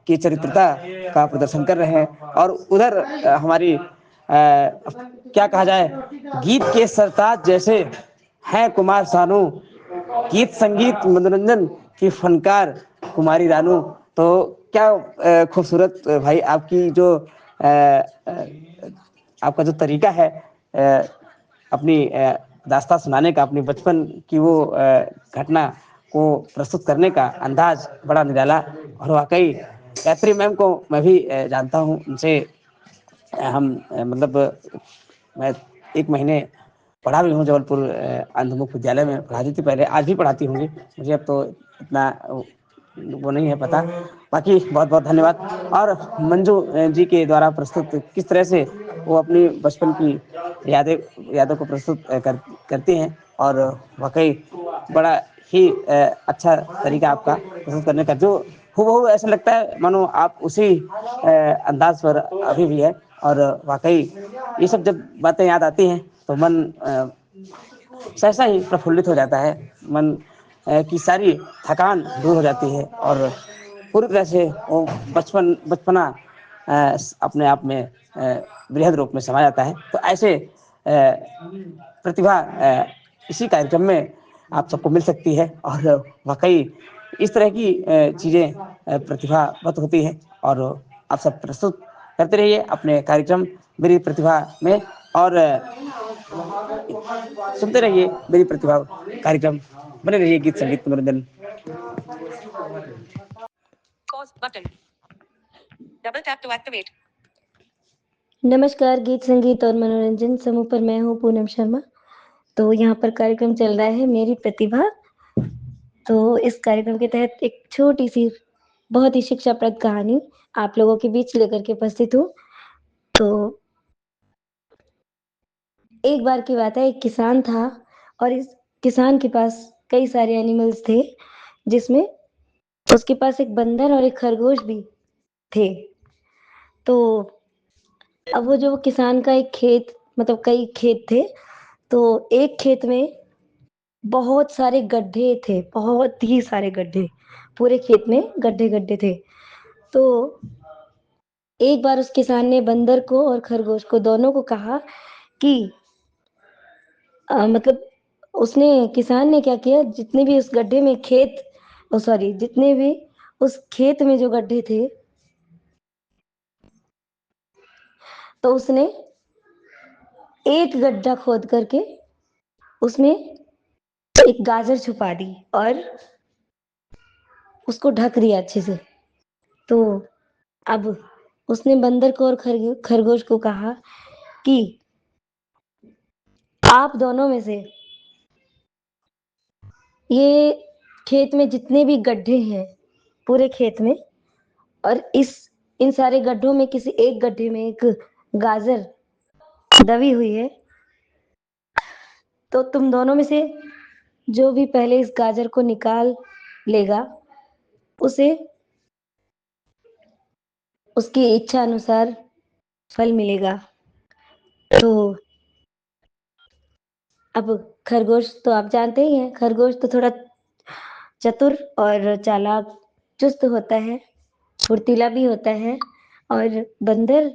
की चरित्रता का प्रदर्शन कर रहे हैं, और उधर हमारी क्या कहा जाए, गीत के सरताज जैसे हैं कुमार सानू, गीत संगीत मनोरंजन की फनकार कुमारी रानू। तो क्या खूबसूरत भाई आपकी जो आपका जो तरीका है अपनी दास्तां सुनाने का, अपनी बचपन की वो घटना को प्रस्तुत करने का अंदाज बड़ा निराला। और वाकई गायत्री मैम को मैं भी जानता हूँ, उनसे हम मतलब मैं 1 महीने पढ़ा भी हूँ जबलपुर अंधमुख विद्यालय में पढ़ाती थी पहले, आज भी पढ़ाती होंगी, मुझे अब तो इतना वो नहीं है पता। बाकी बहुत बहुत धन्यवाद। और मंजू जी के द्वारा प्रस्तुत किस तरह से वो अपनी बचपन की यादों को प्रस्तुत करती हैं, और वाकई बड़ा ही अच्छा तरीका आपका प्रस्तुत करने का, जो हूबहू ऐसा लगता है मानो आप उसी अंदाज पर अभी भी है। और वाकई ये सब जब बातें याद आती हैं तो मन सहसा ही प्रफुल्लित हो जाता है, मन की सारी थकान दूर हो जाती है, और पूरी तरह से वो बचपना अपने आप में बृहद रूप में समा जाता है। तो ऐसे प्रतिभा इसी कार्यक्रम में आप सबको मिल सकती है, और वाकई इस तरह की चीज़ें प्रतिभावत होती है। और आप सब प्रस्तुत करते रहिए अपने कार्यक्रम मेरी प्रतिभा में, और सुनते रहिए मेरी प्रतिभा कार्यक्रम, बने रहिए गीत संगीत मनोरंजन। Pause button. Double tap to activate. नमस्कार, गीत संगीत और मनोरंजन समूह पर मैं हूँ पूनम शर्मा। तो यहाँ पर कार्यक्रम चल रहा है मेरी प्रतिभा। तो इस कार्यक्रम के तहत एक छोटी सी बहुत ही शिक्षाप्रद कहानी आप लोगों के बीच लेकर के उपस्थित हूँ। तो एक बार की बात है, एक किसान था और इस किसान के पास कई सारे एनिमल्स थे, जिसमें उसके पास एक बंदर और एक खरगोश भी थे। तो अब वो जो किसान का एक खेत, मतलब कई खेत थे, तो एक खेत में बहुत सारे गड्ढे थे, बहुत ही सारे गड्ढे, पूरे खेत में गड्ढे-गड्ढे थे। तो एक बार उस किसान ने बंदर को और खरगोश को दोनों को कहा कि मतलब किसान ने क्या किया, जितने भी उस गड्ढे में जितने भी उस खेत में जो गड्ढे थे, तो उसने एक गड्ढा खोद करके उसमें एक गाजर छुपा दी और उसको ढक दिया अच्छे से। तो अब उसने बंदर को और खरगोश को कहा कि आप दोनों में से ये खेत में जितने भी गड्ढे हैं, पूरे खेत में, और इन सारे गड्ढों में किसी एक गड्ढे में एक गाजर दबी हुई है, तो तुम दोनों में से जो भी पहले इस गाजर को निकाल लेगा, उसे उसकी इच्छा अनुसार फल मिलेगा। तो अब खरगोश तो आप जानते ही हैं, खरगोश तो थोड़ा चतुर और चालाक चुस्त होता है, फुर्तीला भी होता है, और बंदर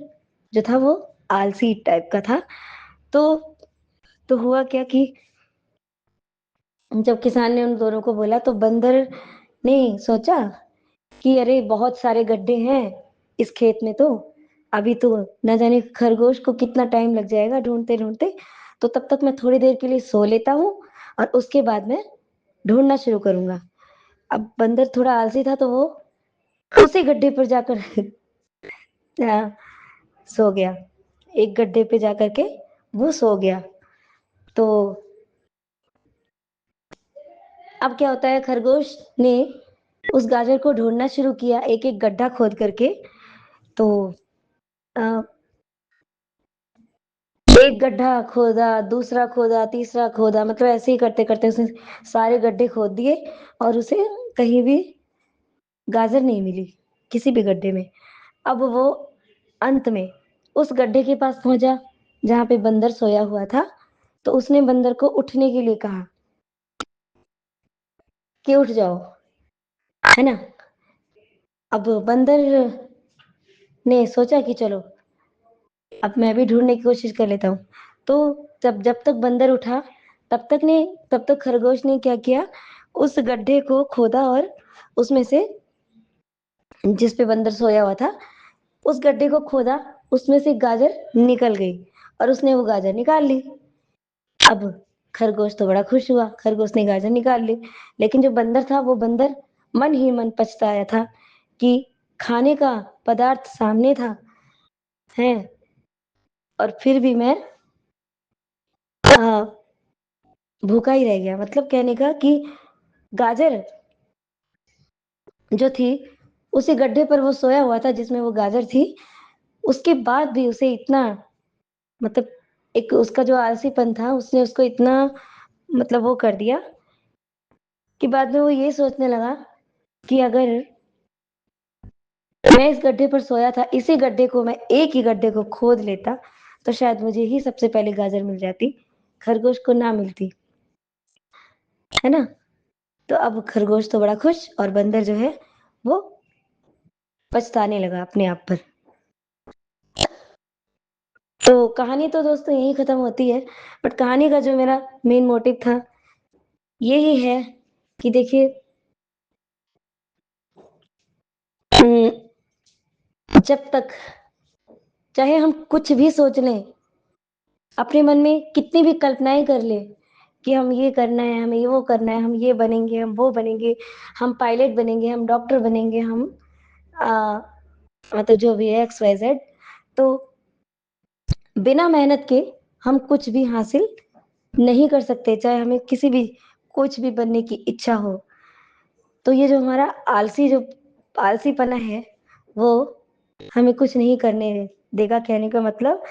जो था वो आलसी टाइप का था। तो हुआ क्या कि जब किसान ने उन दोनों को बोला तो बंदर ने सोचा कि अरे बहुत सारे गड्ढे हैं इस खेत में, तो अभी तो न जाने खरगोश को कितना टाइम लग जाएगा ढूंढते ढूंढते, तो तब तक मैं थोड़ी देर के लिए सो लेता हूँ और उसके बाद मैं ढूंढना शुरू करूंगा। अब बंदर थोड़ा आलसी था तो वो उसी गड्ढे पर जाकर सो गया। एक गड्ढे पे जाकर के वो सो गया। तो अब क्या होता है, खरगोश ने उस गाजर को ढूंढना शुरू किया एक एक गड्ढा खोद करके। तो अ, एक गड्ढा खोदा, दूसरा खोदा, तीसरा खोदा, मतलब ऐसे ही करते करते उसने सारे गड्ढे खोद दिए और उसे कहीं भी गाजर नहीं मिली किसी भी गड्ढे में। अब वो अंत में उस गड्ढे के पास पहुंचा जहां पे बंदर सोया हुआ था। तो उसने बंदर को उठने के लिए कहा कि उठ जाओ, है ना। अब बंदर ने सोचा कि चलो अब मैं भी ढूंढने की कोशिश कर लेता हूँ। तो जब तक बंदर उठा तब तक खरगोश ने क्या किया, उस गड्ढे को खोदा और उसमें से जिस पे बंदर सोया हुआ था उस गड्ढे को खोदा, उसमें से गाजर निकल गई और उसने वो गाजर निकाल ली। अब खरगोश तो बड़ा खुश हुआ, खरगोश ने गाजर निकाल ली। लेकिन जो बंदर था वो बंदर मन ही मन पछताया था कि खाने का पदार्थ सामने था, है, और फिर भी मैं भूखा ही रह गया। मतलब कहने का कि गाजर जो थी उसी गड्ढे पर वो सोया हुआ था जिसमें वो गाजर थी, उसके बाद भी उसे इतना, मतलब एक उसका जो आलसीपन था उसने उसको इतना मतलब वो कर दिया कि बाद में वो ये सोचने लगा कि अगर मैं इस गड्ढे पर सोया था, इसी गड्ढे को मैं एक ही गड्ढे को खोद लेता तो शायद मुझे ही सबसे पहले गाजर मिल जाती, खरगोश को ना मिलती, है ना। तो अब खरगोश तो बड़ा खुश और बंदर जो है वो पछताने लगा अपने आप पर। तो कहानी तो दोस्तों यहीं खत्म होती है, बट कहानी का जो मेरा मेन मोटिव था यही है कि देखिए जब तक चाहे हम कुछ भी सोच लें, अपने मन में कितनी भी कल्पनाएं कर ले कि हम ये करना है, हमें ये वो करना है, हम ये बनेंगे, हम वो बनेंगे, हम पायलट बनेंगे, हम डॉक्टर बनेंगे, हम आ, मतलब जो भी है एक्स वाई जेड, तो बिना मेहनत के हम कुछ भी हासिल नहीं कर सकते, चाहे हमें किसी भी कुछ भी बनने की इच्छा हो। तो ये जो हमारा आलसीपना है वो हमें कुछ नहीं करने देगा। कहने का मतलब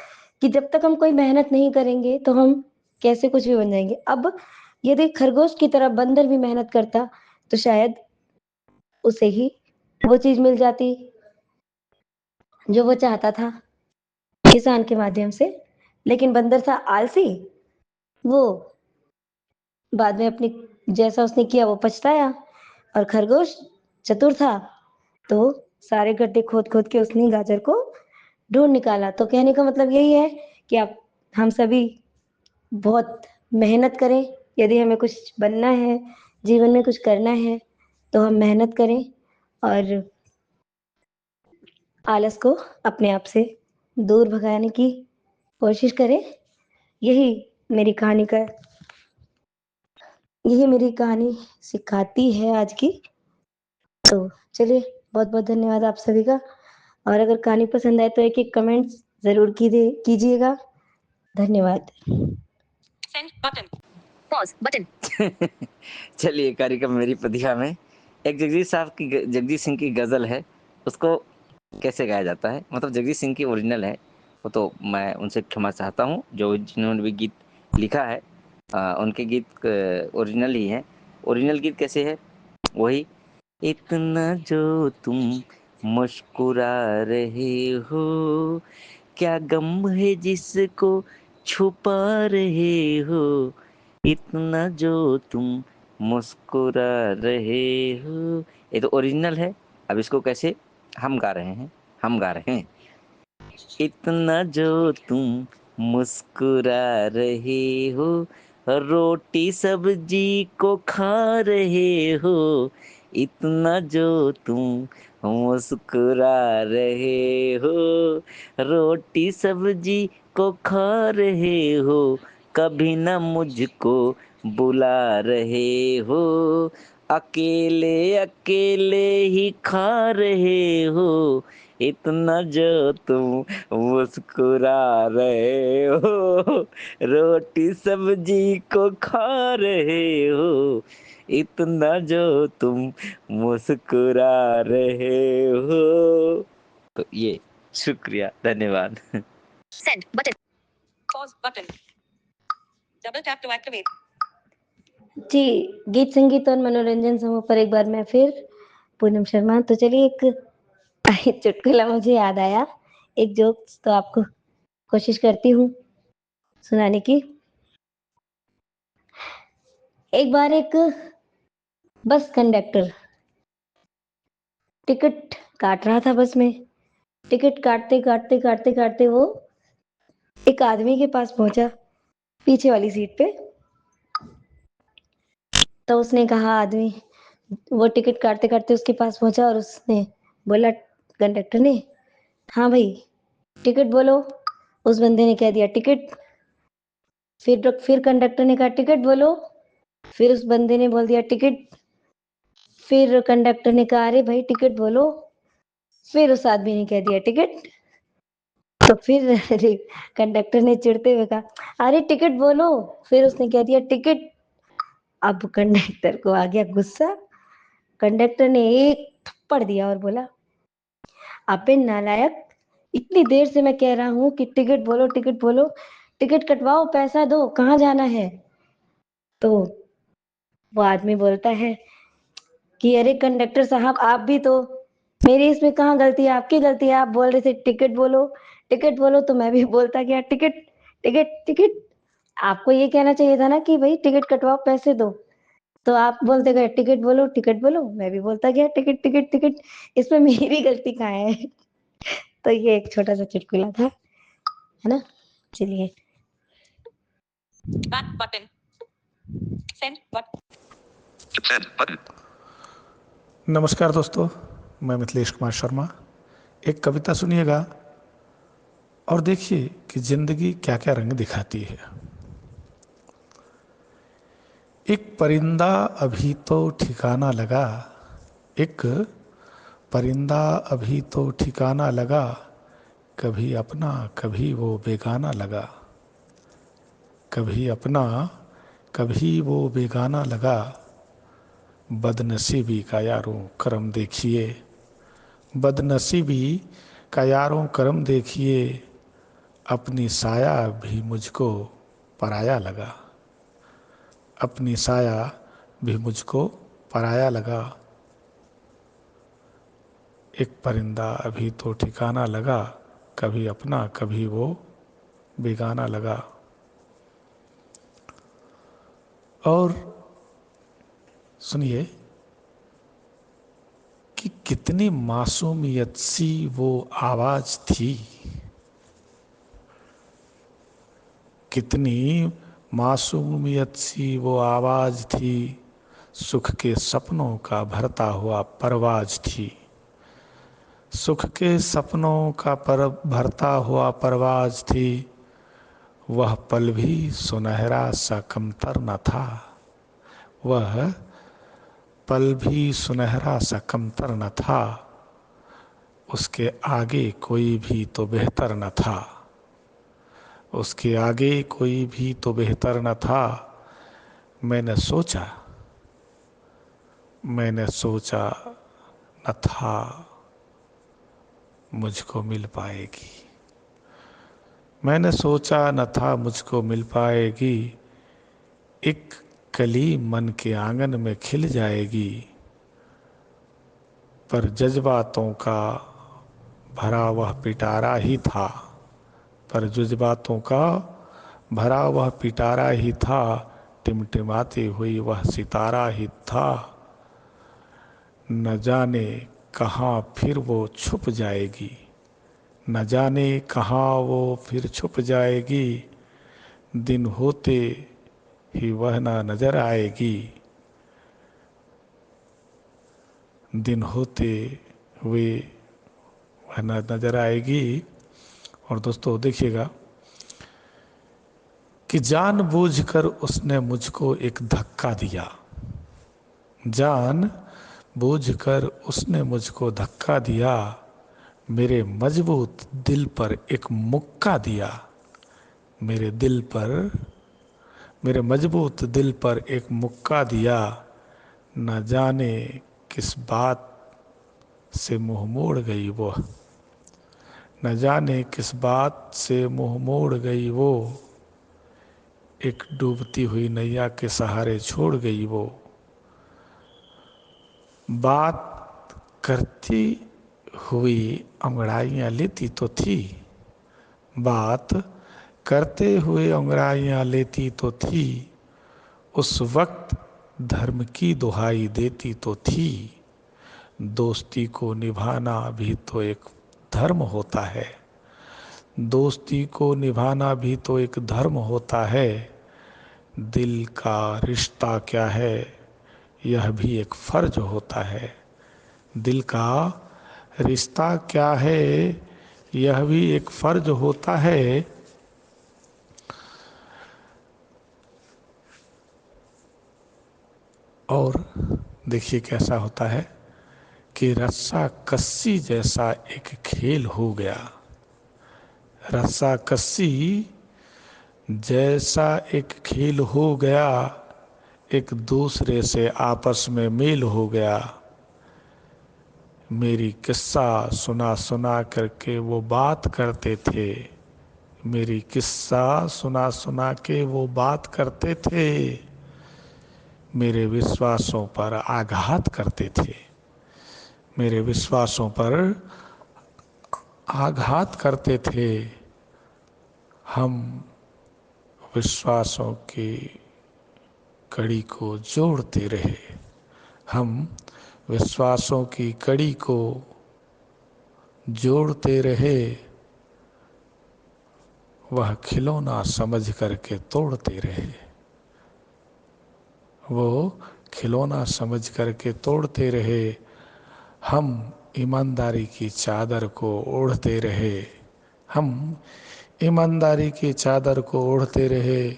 कि जब तक हम कोई मेहनत नहीं करेंगे तो हम कैसे कुछ भी बन जाएंगे। अब यदि खरगोश की तरह बंदर भी मेहनत करता तो शायद उसे ही वो चीज मिल जाती जो वो चाहता था किसान के माध्यम से। लेकिन बंदर था आलसी, वो बाद में अपनी जैसा उसने किया वो पछताया, और खरगोश चतुर था तो सारे गड्ढे खोद खोद के उसने गाजर को ढूंढ निकाला। तो कहने का मतलब यही है कि आप हम सभी बहुत मेहनत करें। यदि हमें कुछ बनना है, जीवन में कुछ करना है, तो हम मेहनत करें और आलस को अपने आप से दूर भगाने की कोशिश करें। यही मेरी कहानी का यही मेरी कहानी सिखाती है आज की। तो चलिए, बहुत बहुत धन्यवाद आप सभी का। और अगर कहानी पसंद आए तो एक एक कमेंट जरूर कीजिएगा। धन्यवाद। Send button. Pause button. चलिए, कार्यक्रम मेरी प्रतिभा में एक जगजीत सिंह की गजल है, उसको कैसे गाया जाता है, मतलब जगजीत सिंह की ओरिजिनल है वो, तो मैं उनसे क्षमा चाहता हूँ जो जिन्होंने भी गीत लिखा है, उनके गीत ओरिजिनल ही है। ओरिजिनल गीत कैसे है, वही इतना जो तुम मुस्कुरा रहे हो, क्या गम है जिसको छुपा रहे हो, इतना जो तुम मुस्कुरा रहे हो। ये तो ओरिजिनल है, अब इसको कैसे हम गा रहे हैं, हम गा रहे हैं। इतना जो तुम मुस्कुरा रहे हो, रोटी सब्जी को खा रहे हो, इतना जो तुम मुस्कुरा रहे हो, रोटी सब्जी को खा रहे हो, कभी ना मुझको बुला रहे हो, अकेले अकेले ही खा रहे हो, इतना जो तुम मुस्कुरा रहे हो, रोटी सब्जी को खा रहे हो, इतना जो तुम मुस्कुरा रहे हो। तो ये शुक्रिया, धन्यवाद। Send button. Pause button. Double tap to activate. जी, गीत संगीत और मनोरंजन समूह पर एक बार मैं फिर पूनम शर्मा। तो चलिए एक चुटकुला मुझे याद आया, एक जोक्स तो आपको कोशिश करती हूँ सुनाने की। एक बार एक बस कंडक्टर टिकट काट रहा था बस में। टिकट काटते काटते काटते काटते वो एक आदमी के पास पहुंचा पीछे वाली सीट पे। तो उसने कहा, आदमी वो टिकट काटते काटते उसके पास पहुंचा और उसने बोला, कंडक्टर ने, हाँ भाई टिकट बोलो। उस बंदे ने कह दिया टिकट। फिर कंडक्टर ने कहा टिकट बोलो। फिर उस बंदे ने बोल दिया टिकट। फिर कंडक्टर ने कहा, अरे भाई टिकट बोलो। फिर उस आदमी ने कह दिया टिकट। तो फिर कंडक्टर ने चिढ़ते हुए कहा, अरे टिकट बोलो। फिर उसने कह दिया टिकट। अब कंडक्टर को आ गया गुस्सा। कंडक्टर ने एक थप्पड़ दिया और बोला, अबे नालायक, इतनी देर से मैं कह रहा हूँ कि टिकट बोलो टिकट बोलो, टिकट कटवाओ, पैसा दो, कहाँ जाना है। तो वो आदमी बोलता है कि अरे कंडक्टर साहब, आप भी तो, मेरी इसमें कहाँ गलती है, आपकी गलती है। आप बोल रहे थे टिकट बोलो तो मैं भी बोलता गया टिकट टिकट टिकट। आपको ये कहना चाहिए था ना कि भाई टिकट कटवाओ, पैसे दो। तो आप बोलते गए टिकट बोलो, मैं भी बोलता गया टिकट टिकट टिकट। इसमें मेरी गलती कहाँ है। तो ये एक छोटा सा चुटकुला था, है ना। चलिए, Back button. Send button. Send button. नमस्कार दोस्तों, मैं मिथिलेश कुमार शर्मा। एक कविता सुनिएगा और देखिए कि जिंदगी क्या क्या रंग दिखाती है। एक परिंदा अभी तो ठिकाना लगा, एक परिंदा अभी तो ठिकाना लगा, कभी अपना कभी वो बेगाना लगा, कभी अपना कभी वो बेगाना लगा, बदनसीबी का यारों करम देखिए, बदनसीबी का यारों करम देखिए, अपनी साया भी मुझको पराया लगा, अपनी साया भी मुझको पराया लगा, एक परिंदा अभी तो ठिकाना लगा, कभी अपना कभी वो बेगाना लगा। और सुनिए कि कितनी मासूमियत सी वो आवाज थी, कितनी मासूमियत सी वो आवाज थी, सुख के सपनों का भरता हुआ परवाज थी, सुख के सपनों का भरता हुआ परवाज थी, वह पल भी सुनहरा सा कमतर न था, वह पल भी सुनहरा सा कमतर न था, उसके आगे कोई भी तो बेहतर न था, उसके आगे कोई भी तो बेहतर न था, मैंने सोचा न था मुझको मिल पाएगी, मैंने सोचा न था मुझको मिल पाएगी, एक कली मन के आंगन में खिल जाएगी, पर जज्बातों का भरा वह पिटारा ही था, पर जज्बातों का भरा वह पिटारा ही था, टिमटिमाती हुई वह सितारा ही था। न जाने कहाँ फिर वो छुप जाएगी, न जाने कहाँ वो फिर छुप जाएगी, दिन होते ही वह ना नजर आएगी, दिन होते हुए वह ना नजर आएगी। और दोस्तों देखिएगा कि जानबूझकर उसने मुझको एक धक्का दिया, जान बूझकर उसने मुझको धक्का दिया, मेरे मजबूत दिल पर एक मुक्का दिया, मेरे दिल पर, मेरे मजबूत दिल पर एक मुक्का दिया। न जाने किस बात से मुंह मोड़ गई वो, न जाने किस बात से मुंह मोड़ गई वो, एक डूबती हुई नैया के सहारे छोड़ गई वो। बात करती हुई अंगड़ाइयाँ लेती तो थी, बात करते हुए अंगड़ाइयाँ लेती तो थी, उस वक्त धर्म की दुहाई देती तो थी। दोस्ती को निभाना भी तो एक धर्म होता है, दोस्ती को निभाना भी तो एक धर्म होता है। दिल का रिश्ता क्या है यह भी एक फर्ज होता है, दिल का रिश्ता क्या है यह भी एक फर्ज होता है। और देखिए कैसा होता है कि रस्सा कस्सी जैसा एक खेल हो गया, रस्सा कस्सी जैसा एक खेल हो गया, एक दूसरे से आपस में मेल हो गया। मेरी किस्सा सुना सुना करके वो बात करते थे, मेरी किस्सा सुना सुना के वो बात करते थे, मेरे विश्वासों पर आघात करते थे, मेरे विश्वासों पर आघात करते थे। हम विश्वासों की कड़ी को जोड़ते रहे, हम विश्वासों की कड़ी को जोड़ते रहे, वह खिलौना समझ करके तोड़ते रहे, वो खिलौना समझ करके तोड़ते रहे। हम ईमानदारी की चादर को ओढ़ते रहे, हम ईमानदारी की चादर को ओढ़ते रहे,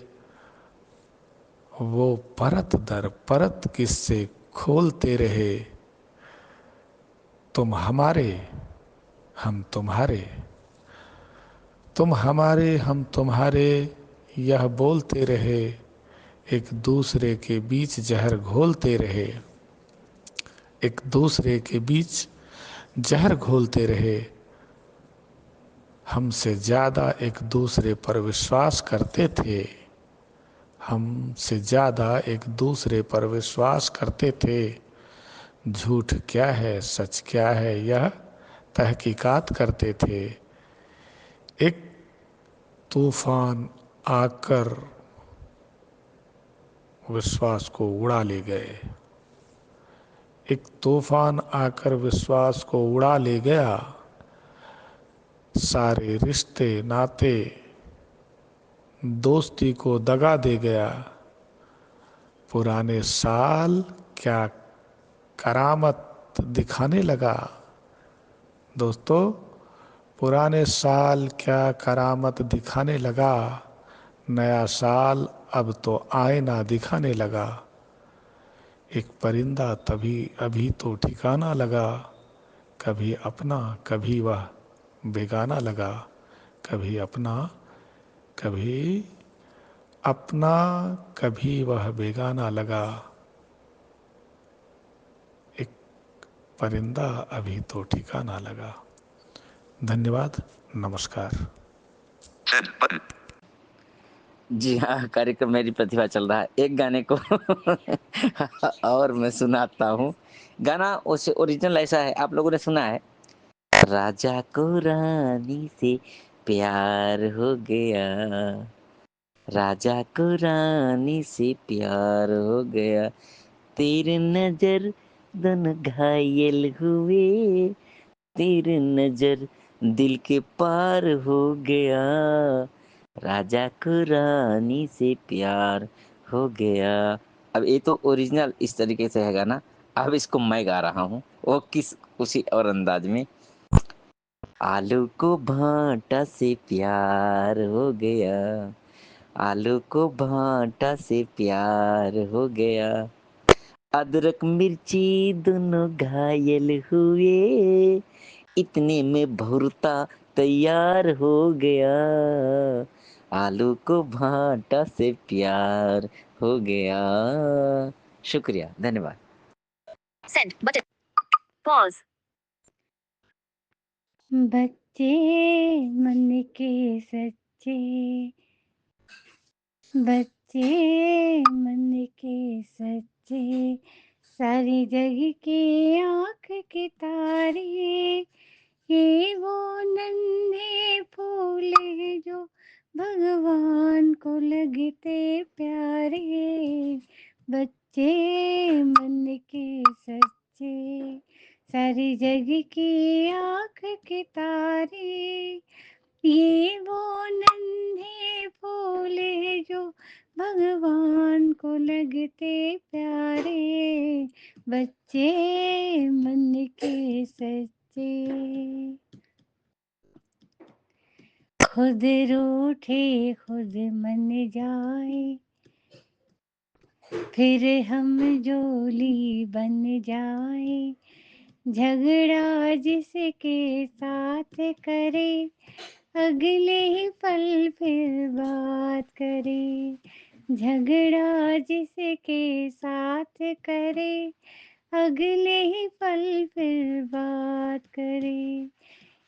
वो परत दर परत किस्से खोलते रहे। तुम हमारे हम तुम्हारे, तुम हमारे हम तुम्हारे यह बोलते रहे, एक दूसरे के बीच जहर घोलते रहे, एक दूसरे के बीच जहर घोलते रहे। हमसे ज़्यादा एक दूसरे पर विश्वास करते थे, हमसे ज़्यादा एक दूसरे पर विश्वास करते थे। झूठ क्या है सच क्या है यह तहकीकात करते थे। एक तूफान आकर विश्वास को उड़ा ले गए, एक तूफान आकर विश्वास को उड़ा ले गया। सारे रिश्ते नाते दोस्ती को दगा दे गया। पुराने साल क्या करामत दिखाने लगा, दोस्तों पुराने साल क्या करामत दिखाने लगा, नया साल अब तो आईना दिखाने लगा। एक परिंदा तभी अभी तो ठिकाना लगा, कभी अपना कभी वह बेगाना लगा, कभी अपना कभी अपना कभी वह बेगाना लगा। एक परिंदा अभी तो ठिकाना लगा। धन्यवाद, नमस्कार। जी हाँ, कार्यक्रम मेरी प्रतिभा चल रहा है। एक गाने को और मैं सुनाता हूँ। गाना उसे ओरिजिनल ऐसा है, आप लोगों ने सुना है। राजा को रानी से प्यार हो गया, राजा को रानी से प्यार हो गया, तेरे नजर दोनों घायल हुए, तेरे नजर दिल के पार हो गया, राजा को रानी से प्यार हो गया। अब ये तो ओरिजिनल इस तरीके से है गाना। अब इसको मैं गा रहा हूँ, वो किस उसी और अंदाज में। आलू को भांटा से प्यार हो गया, आलू को भांटा से प्यार हो गया, अदरक मिर्ची दोनों घायल हुए, इतने में भुर्ता तैयार हो गया, आलू को भांटा से प्यार हो गया। शुक्रिया, धन्यवाद। Send button. Pause. बच्चे मन के सच्चे, बच्चे मन के सच्चे, सारी जग की आँख के तारे, ये वो नन्हे फूल है जो भगवान को लगते प्यारे, बच्चे मन के सच्चे, सारी जग की आँख के तारे, ये वो नन्हे फूल है जो भगवान को लगते प्यारे, बच्चे मन के सच्चे। खुद रूठे खुद मन जाए, फिर हम जोली बन जाए, झगड़ा जिसके साथ करे, अगले ही पल फिर बात करे, झगड़ा जिसके साथ करे, अगले ही पल फिर बात करे,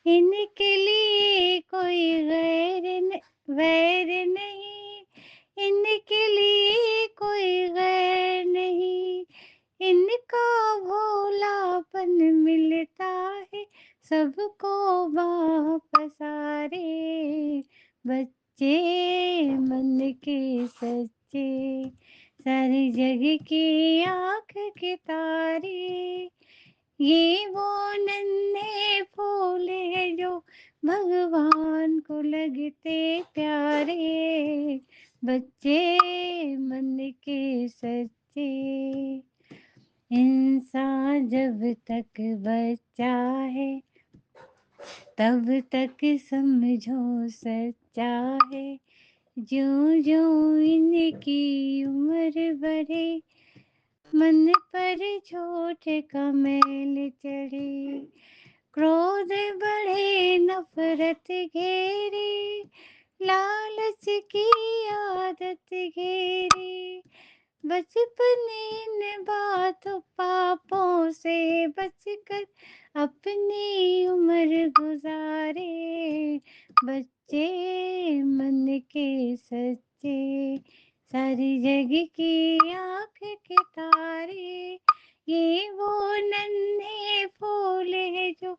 इनके लिए कोई वैर नहीं, इनके लिए कोई गैर नहीं, इनका भोलापन मिलता है सबको वापस आरे, बच्चे मन के सच्चे, सारी जग की आँख के तारे, ये वो नन्हे फूल है जो भगवान को लगते प्यारे, बच्चे मन के सच्चे। इंसान जब तक बच्चा है तब तक समझो सच्चा है, ज्यों ज्यों इनकी उम्र बढ़े, मन पर छोट का मैल चढ़े, क्रोध बढ़े नफरत घेरे, लालच की आदत घेरे, बचपन इन बातों पापों से बचकर अपनी उम्र गुजारे, बच्चे मन के सच्चे, सारी जग की आँख के तारे, ये वो नन्हे फूल है जो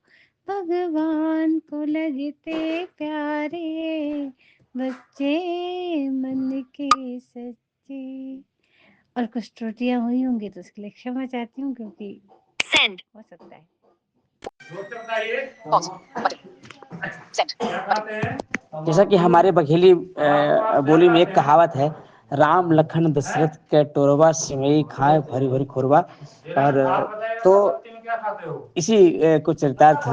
भगवान को लगते प्यारे, बच्चे मन के सच्चे। और कुछ त्रुटियां हुई होंगी तो उसके लिए क्षमा चाहती हूँ, क्योंकि Send. हो सकता है। Pause. Button. Send. Button. जैसा कि हमारे बघेली बोली में एक कहावत है, राम लखन दशरथ के टोरवा, सिमई खाए भरी भरी खोरवा। और तो इसी को चरितार्थ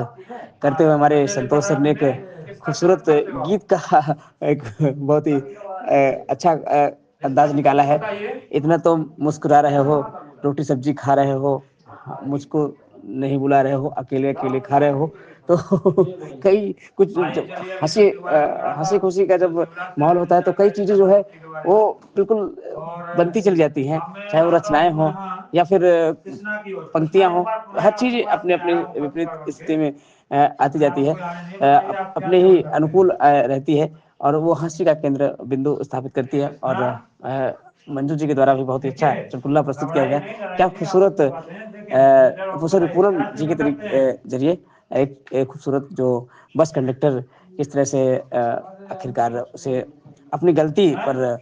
करते हुए हमारे संतोष सर ने एक खूबसूरत गीत का एक बहुत ही अच्छा अंदाज निकाला है। इतना तो मुस्कुरा रहे हो, रोटी सब्जी खा रहे हो, मुझको नहीं बुला रहे हो, अकेले अकेले खा रहे हो। तो कई कुछ हंसी खुशी का जब माहौल होता है तो कई चीजें जो है वो बिल्कुल बनती चली जाती हैं, चाहे वो रचनाएं हों या फिर पंक्तियां हों, हर चीज अपने अपने विपरीत स्थिति में आती जाती है, अपने ही अनुकूल रहती है। और वो हंसी का केंद्र बिंदु स्थापित करती है। और मंजू जी के द्वारा भी बहुत ही अच्छा चुटकुला प्रस्तुत किया गया। क्या खूबसूरत प्रोफेसर पूनम जी के जरिए एक खूबसूरत जो बस कंडक्टर किस तरह से आखिरकार उसे अपनी गलती पर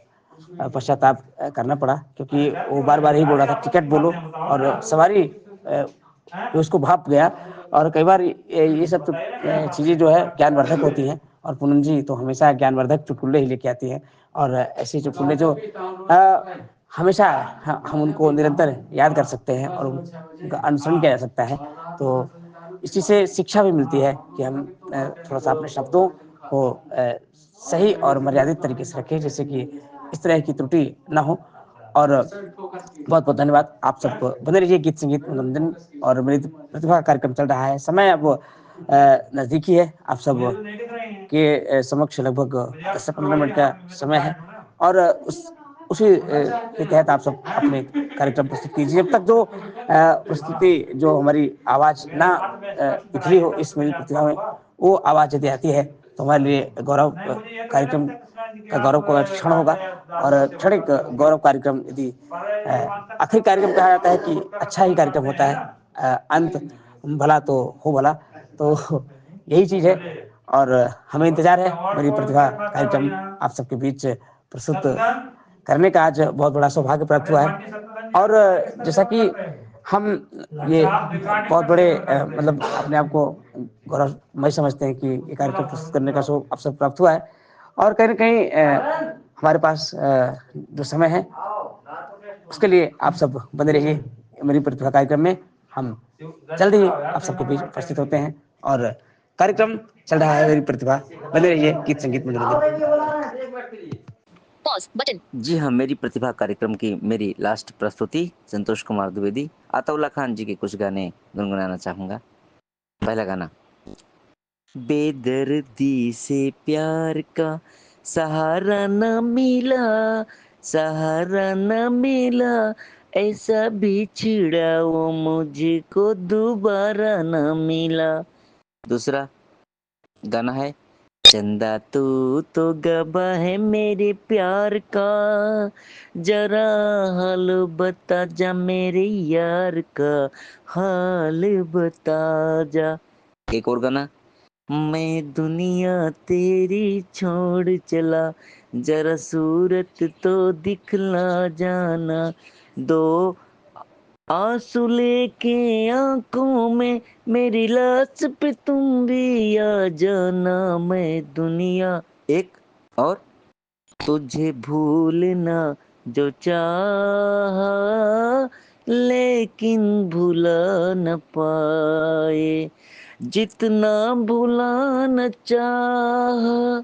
पश्चाताप करना पड़ा, क्योंकि वो बार बार ही बोल रहा था टिकट बोलो, और सवारी उसको भाप गया। और कई बार ये सब तो चीज़ें जो है ज्ञानवर्धक होती हैं, और पूनम जी तो हमेशा ज्ञानवर्धक चुटकुले ही लेके आती हैं। और ऐसे चुटकुले जो हमेशा हम उनको निरंतर याद कर सकते हैं और उनका अनुसरण किया जा सकता है। तो इस चीज़ से शिक्षा भी मिलती है कि हम थोड़ा सा अपने शब्दों को सही और मर्यादित तरीके से रखें, जिससे कि इस तरह की त्रुटि ना हो। और बहुत बहुत धन्यवाद। आप सबको बने रहिए गीत संगीत मनोरंजन, और मेरी प्रतिभा कार्यक्रम चल रहा है। समय अब नज़दीकी है, आप सब के समक्ष लगभग 10 से 15 मिनट का समय है, और उसी के तहत आप सब अपने कार्यक्रम प्रस्तुत कीजिए। जब तक जो प्रस्तुति जो हमारी आवाज़ ना बिखरी हो इस मेरी प्रतिभा में, वो आवाज़ यदि आती है तो हमारे लिए गौरव कार्यक्रम का गौरव का क्षण होगा। और क्षणिक गौरव कार्यक्रम यदि आखिरी कार्यक्रम कहा जाता है कि अच्छा ही कार्यक्रम होता है, अंत भला तो हो भला, तो यही चीज़ है। और हमें इंतजार है मेरी प्रतिभा कार्यक्रम आप सबके बीच प्रस्तुत करने का आज बहुत बड़ा सौभाग्य प्राप्त हुआ है। और जैसा कि हम ये बहुत बड़े मतलब अपने आप को गौरवमय समझते हैं कि ये कार्यक्रम प्रस्तुत करने का अवसर प्राप्त हुआ है। और कहीं न कहीं हमारे पास जो समय है उसके लिए आप सब बने रहिए मेरी प्रतिभा कार्यक्रम में। हम जल्द ही आप सबके बीच उपस्थित होते हैं, और कार्यक्रम चल रहा है मेरी प्रतिभा। बने रहिए गीत संगीत मनोरंजन। Pause button. जी हाँ, मेरी प्रतिभा कार्यक्रम की मेरी लास्ट प्रस्तुति संतोष कुमार द्विवेदी, अताउल्ला खान जी के कुछ गाने गुनगुनाना चाहूँगा। पहला गाना, बेदर्दी से प्यार का सहारा न मिला, सहारा न मिला, ऐसा बिछड़ा वो मुझको दोबारा न मिला। दूसरा गाना है, चंदा तू तो गवा है मेरे प्यार का, जरा हाल बता जा मेरे यार का, हाल बता जा। एक और गाना, मैं दुनिया तेरी छोड़ चला, जरा सूरत तो दिखला जाना, दो आंसू लेके आंखों में मेरी लाश पे तुम भी आ जाना, मैं दुनिया। एक और, तुझे भूलना जो चाहा लेकिन भुला न पाए, जितना भुलाना चाहा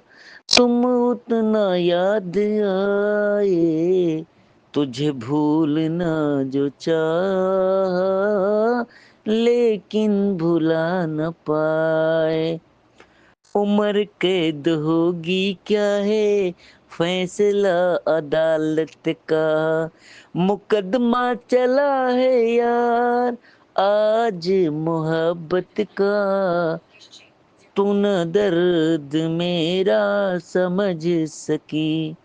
तुम उतना याद आए, तुझे भूलना जो चाहा लेकिन भुला न पाए। उम्र कैद होगी क्या है फैसला अदालत का, मुकदमा चला है यार आज मोहब्बत का, तू न दर्द मेरा समझ सकी,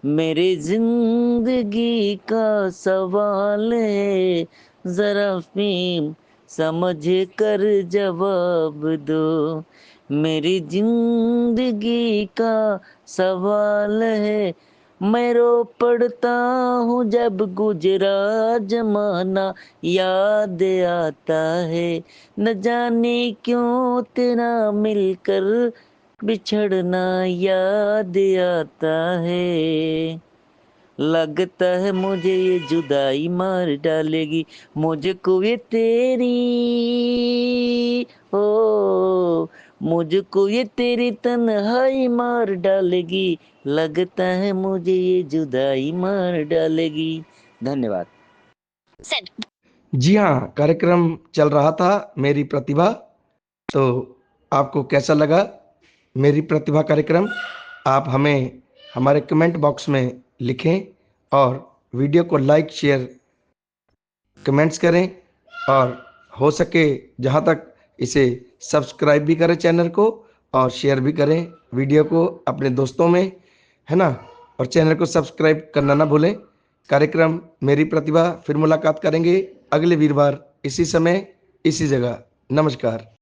मेरे जिंदगी का सवाल है, जरा फीम समझ कर जवाब दो, मेरी जिंदगी का सवाल है। मैं रो पड़ता हूँ जब गुजरा जमाना याद आता है, न जाने क्यों तेरा मिलकर बिछड़ना याद आता है, लगता है मुझे ये जुदाई मार डालेगी, मुझको ये तेरी ओ, मुझको ये तेरी तन्हाई मार डालेगी, लगता है मुझे ये जुदाई मार डालेगी। धन्यवाद। Send. जी हाँ, कार्यक्रम चल रहा था मेरी प्रतिभा। तो आपको कैसा लगा मेरी प्रतिभा कार्यक्रम? आप हमें हमारे कमेंट बॉक्स में लिखें, और वीडियो को लाइक शेयर कमेंट्स करें, और हो सके जहाँ तक इसे सब्सक्राइब भी करें चैनल को, और शेयर भी करें वीडियो को अपने दोस्तों में, है ना। और चैनल को सब्सक्राइब करना ना भूलें। कार्यक्रम मेरी प्रतिभा फिर मुलाकात करेंगे अगले वीरवार इसी समय इसी जगह। नमस्कार।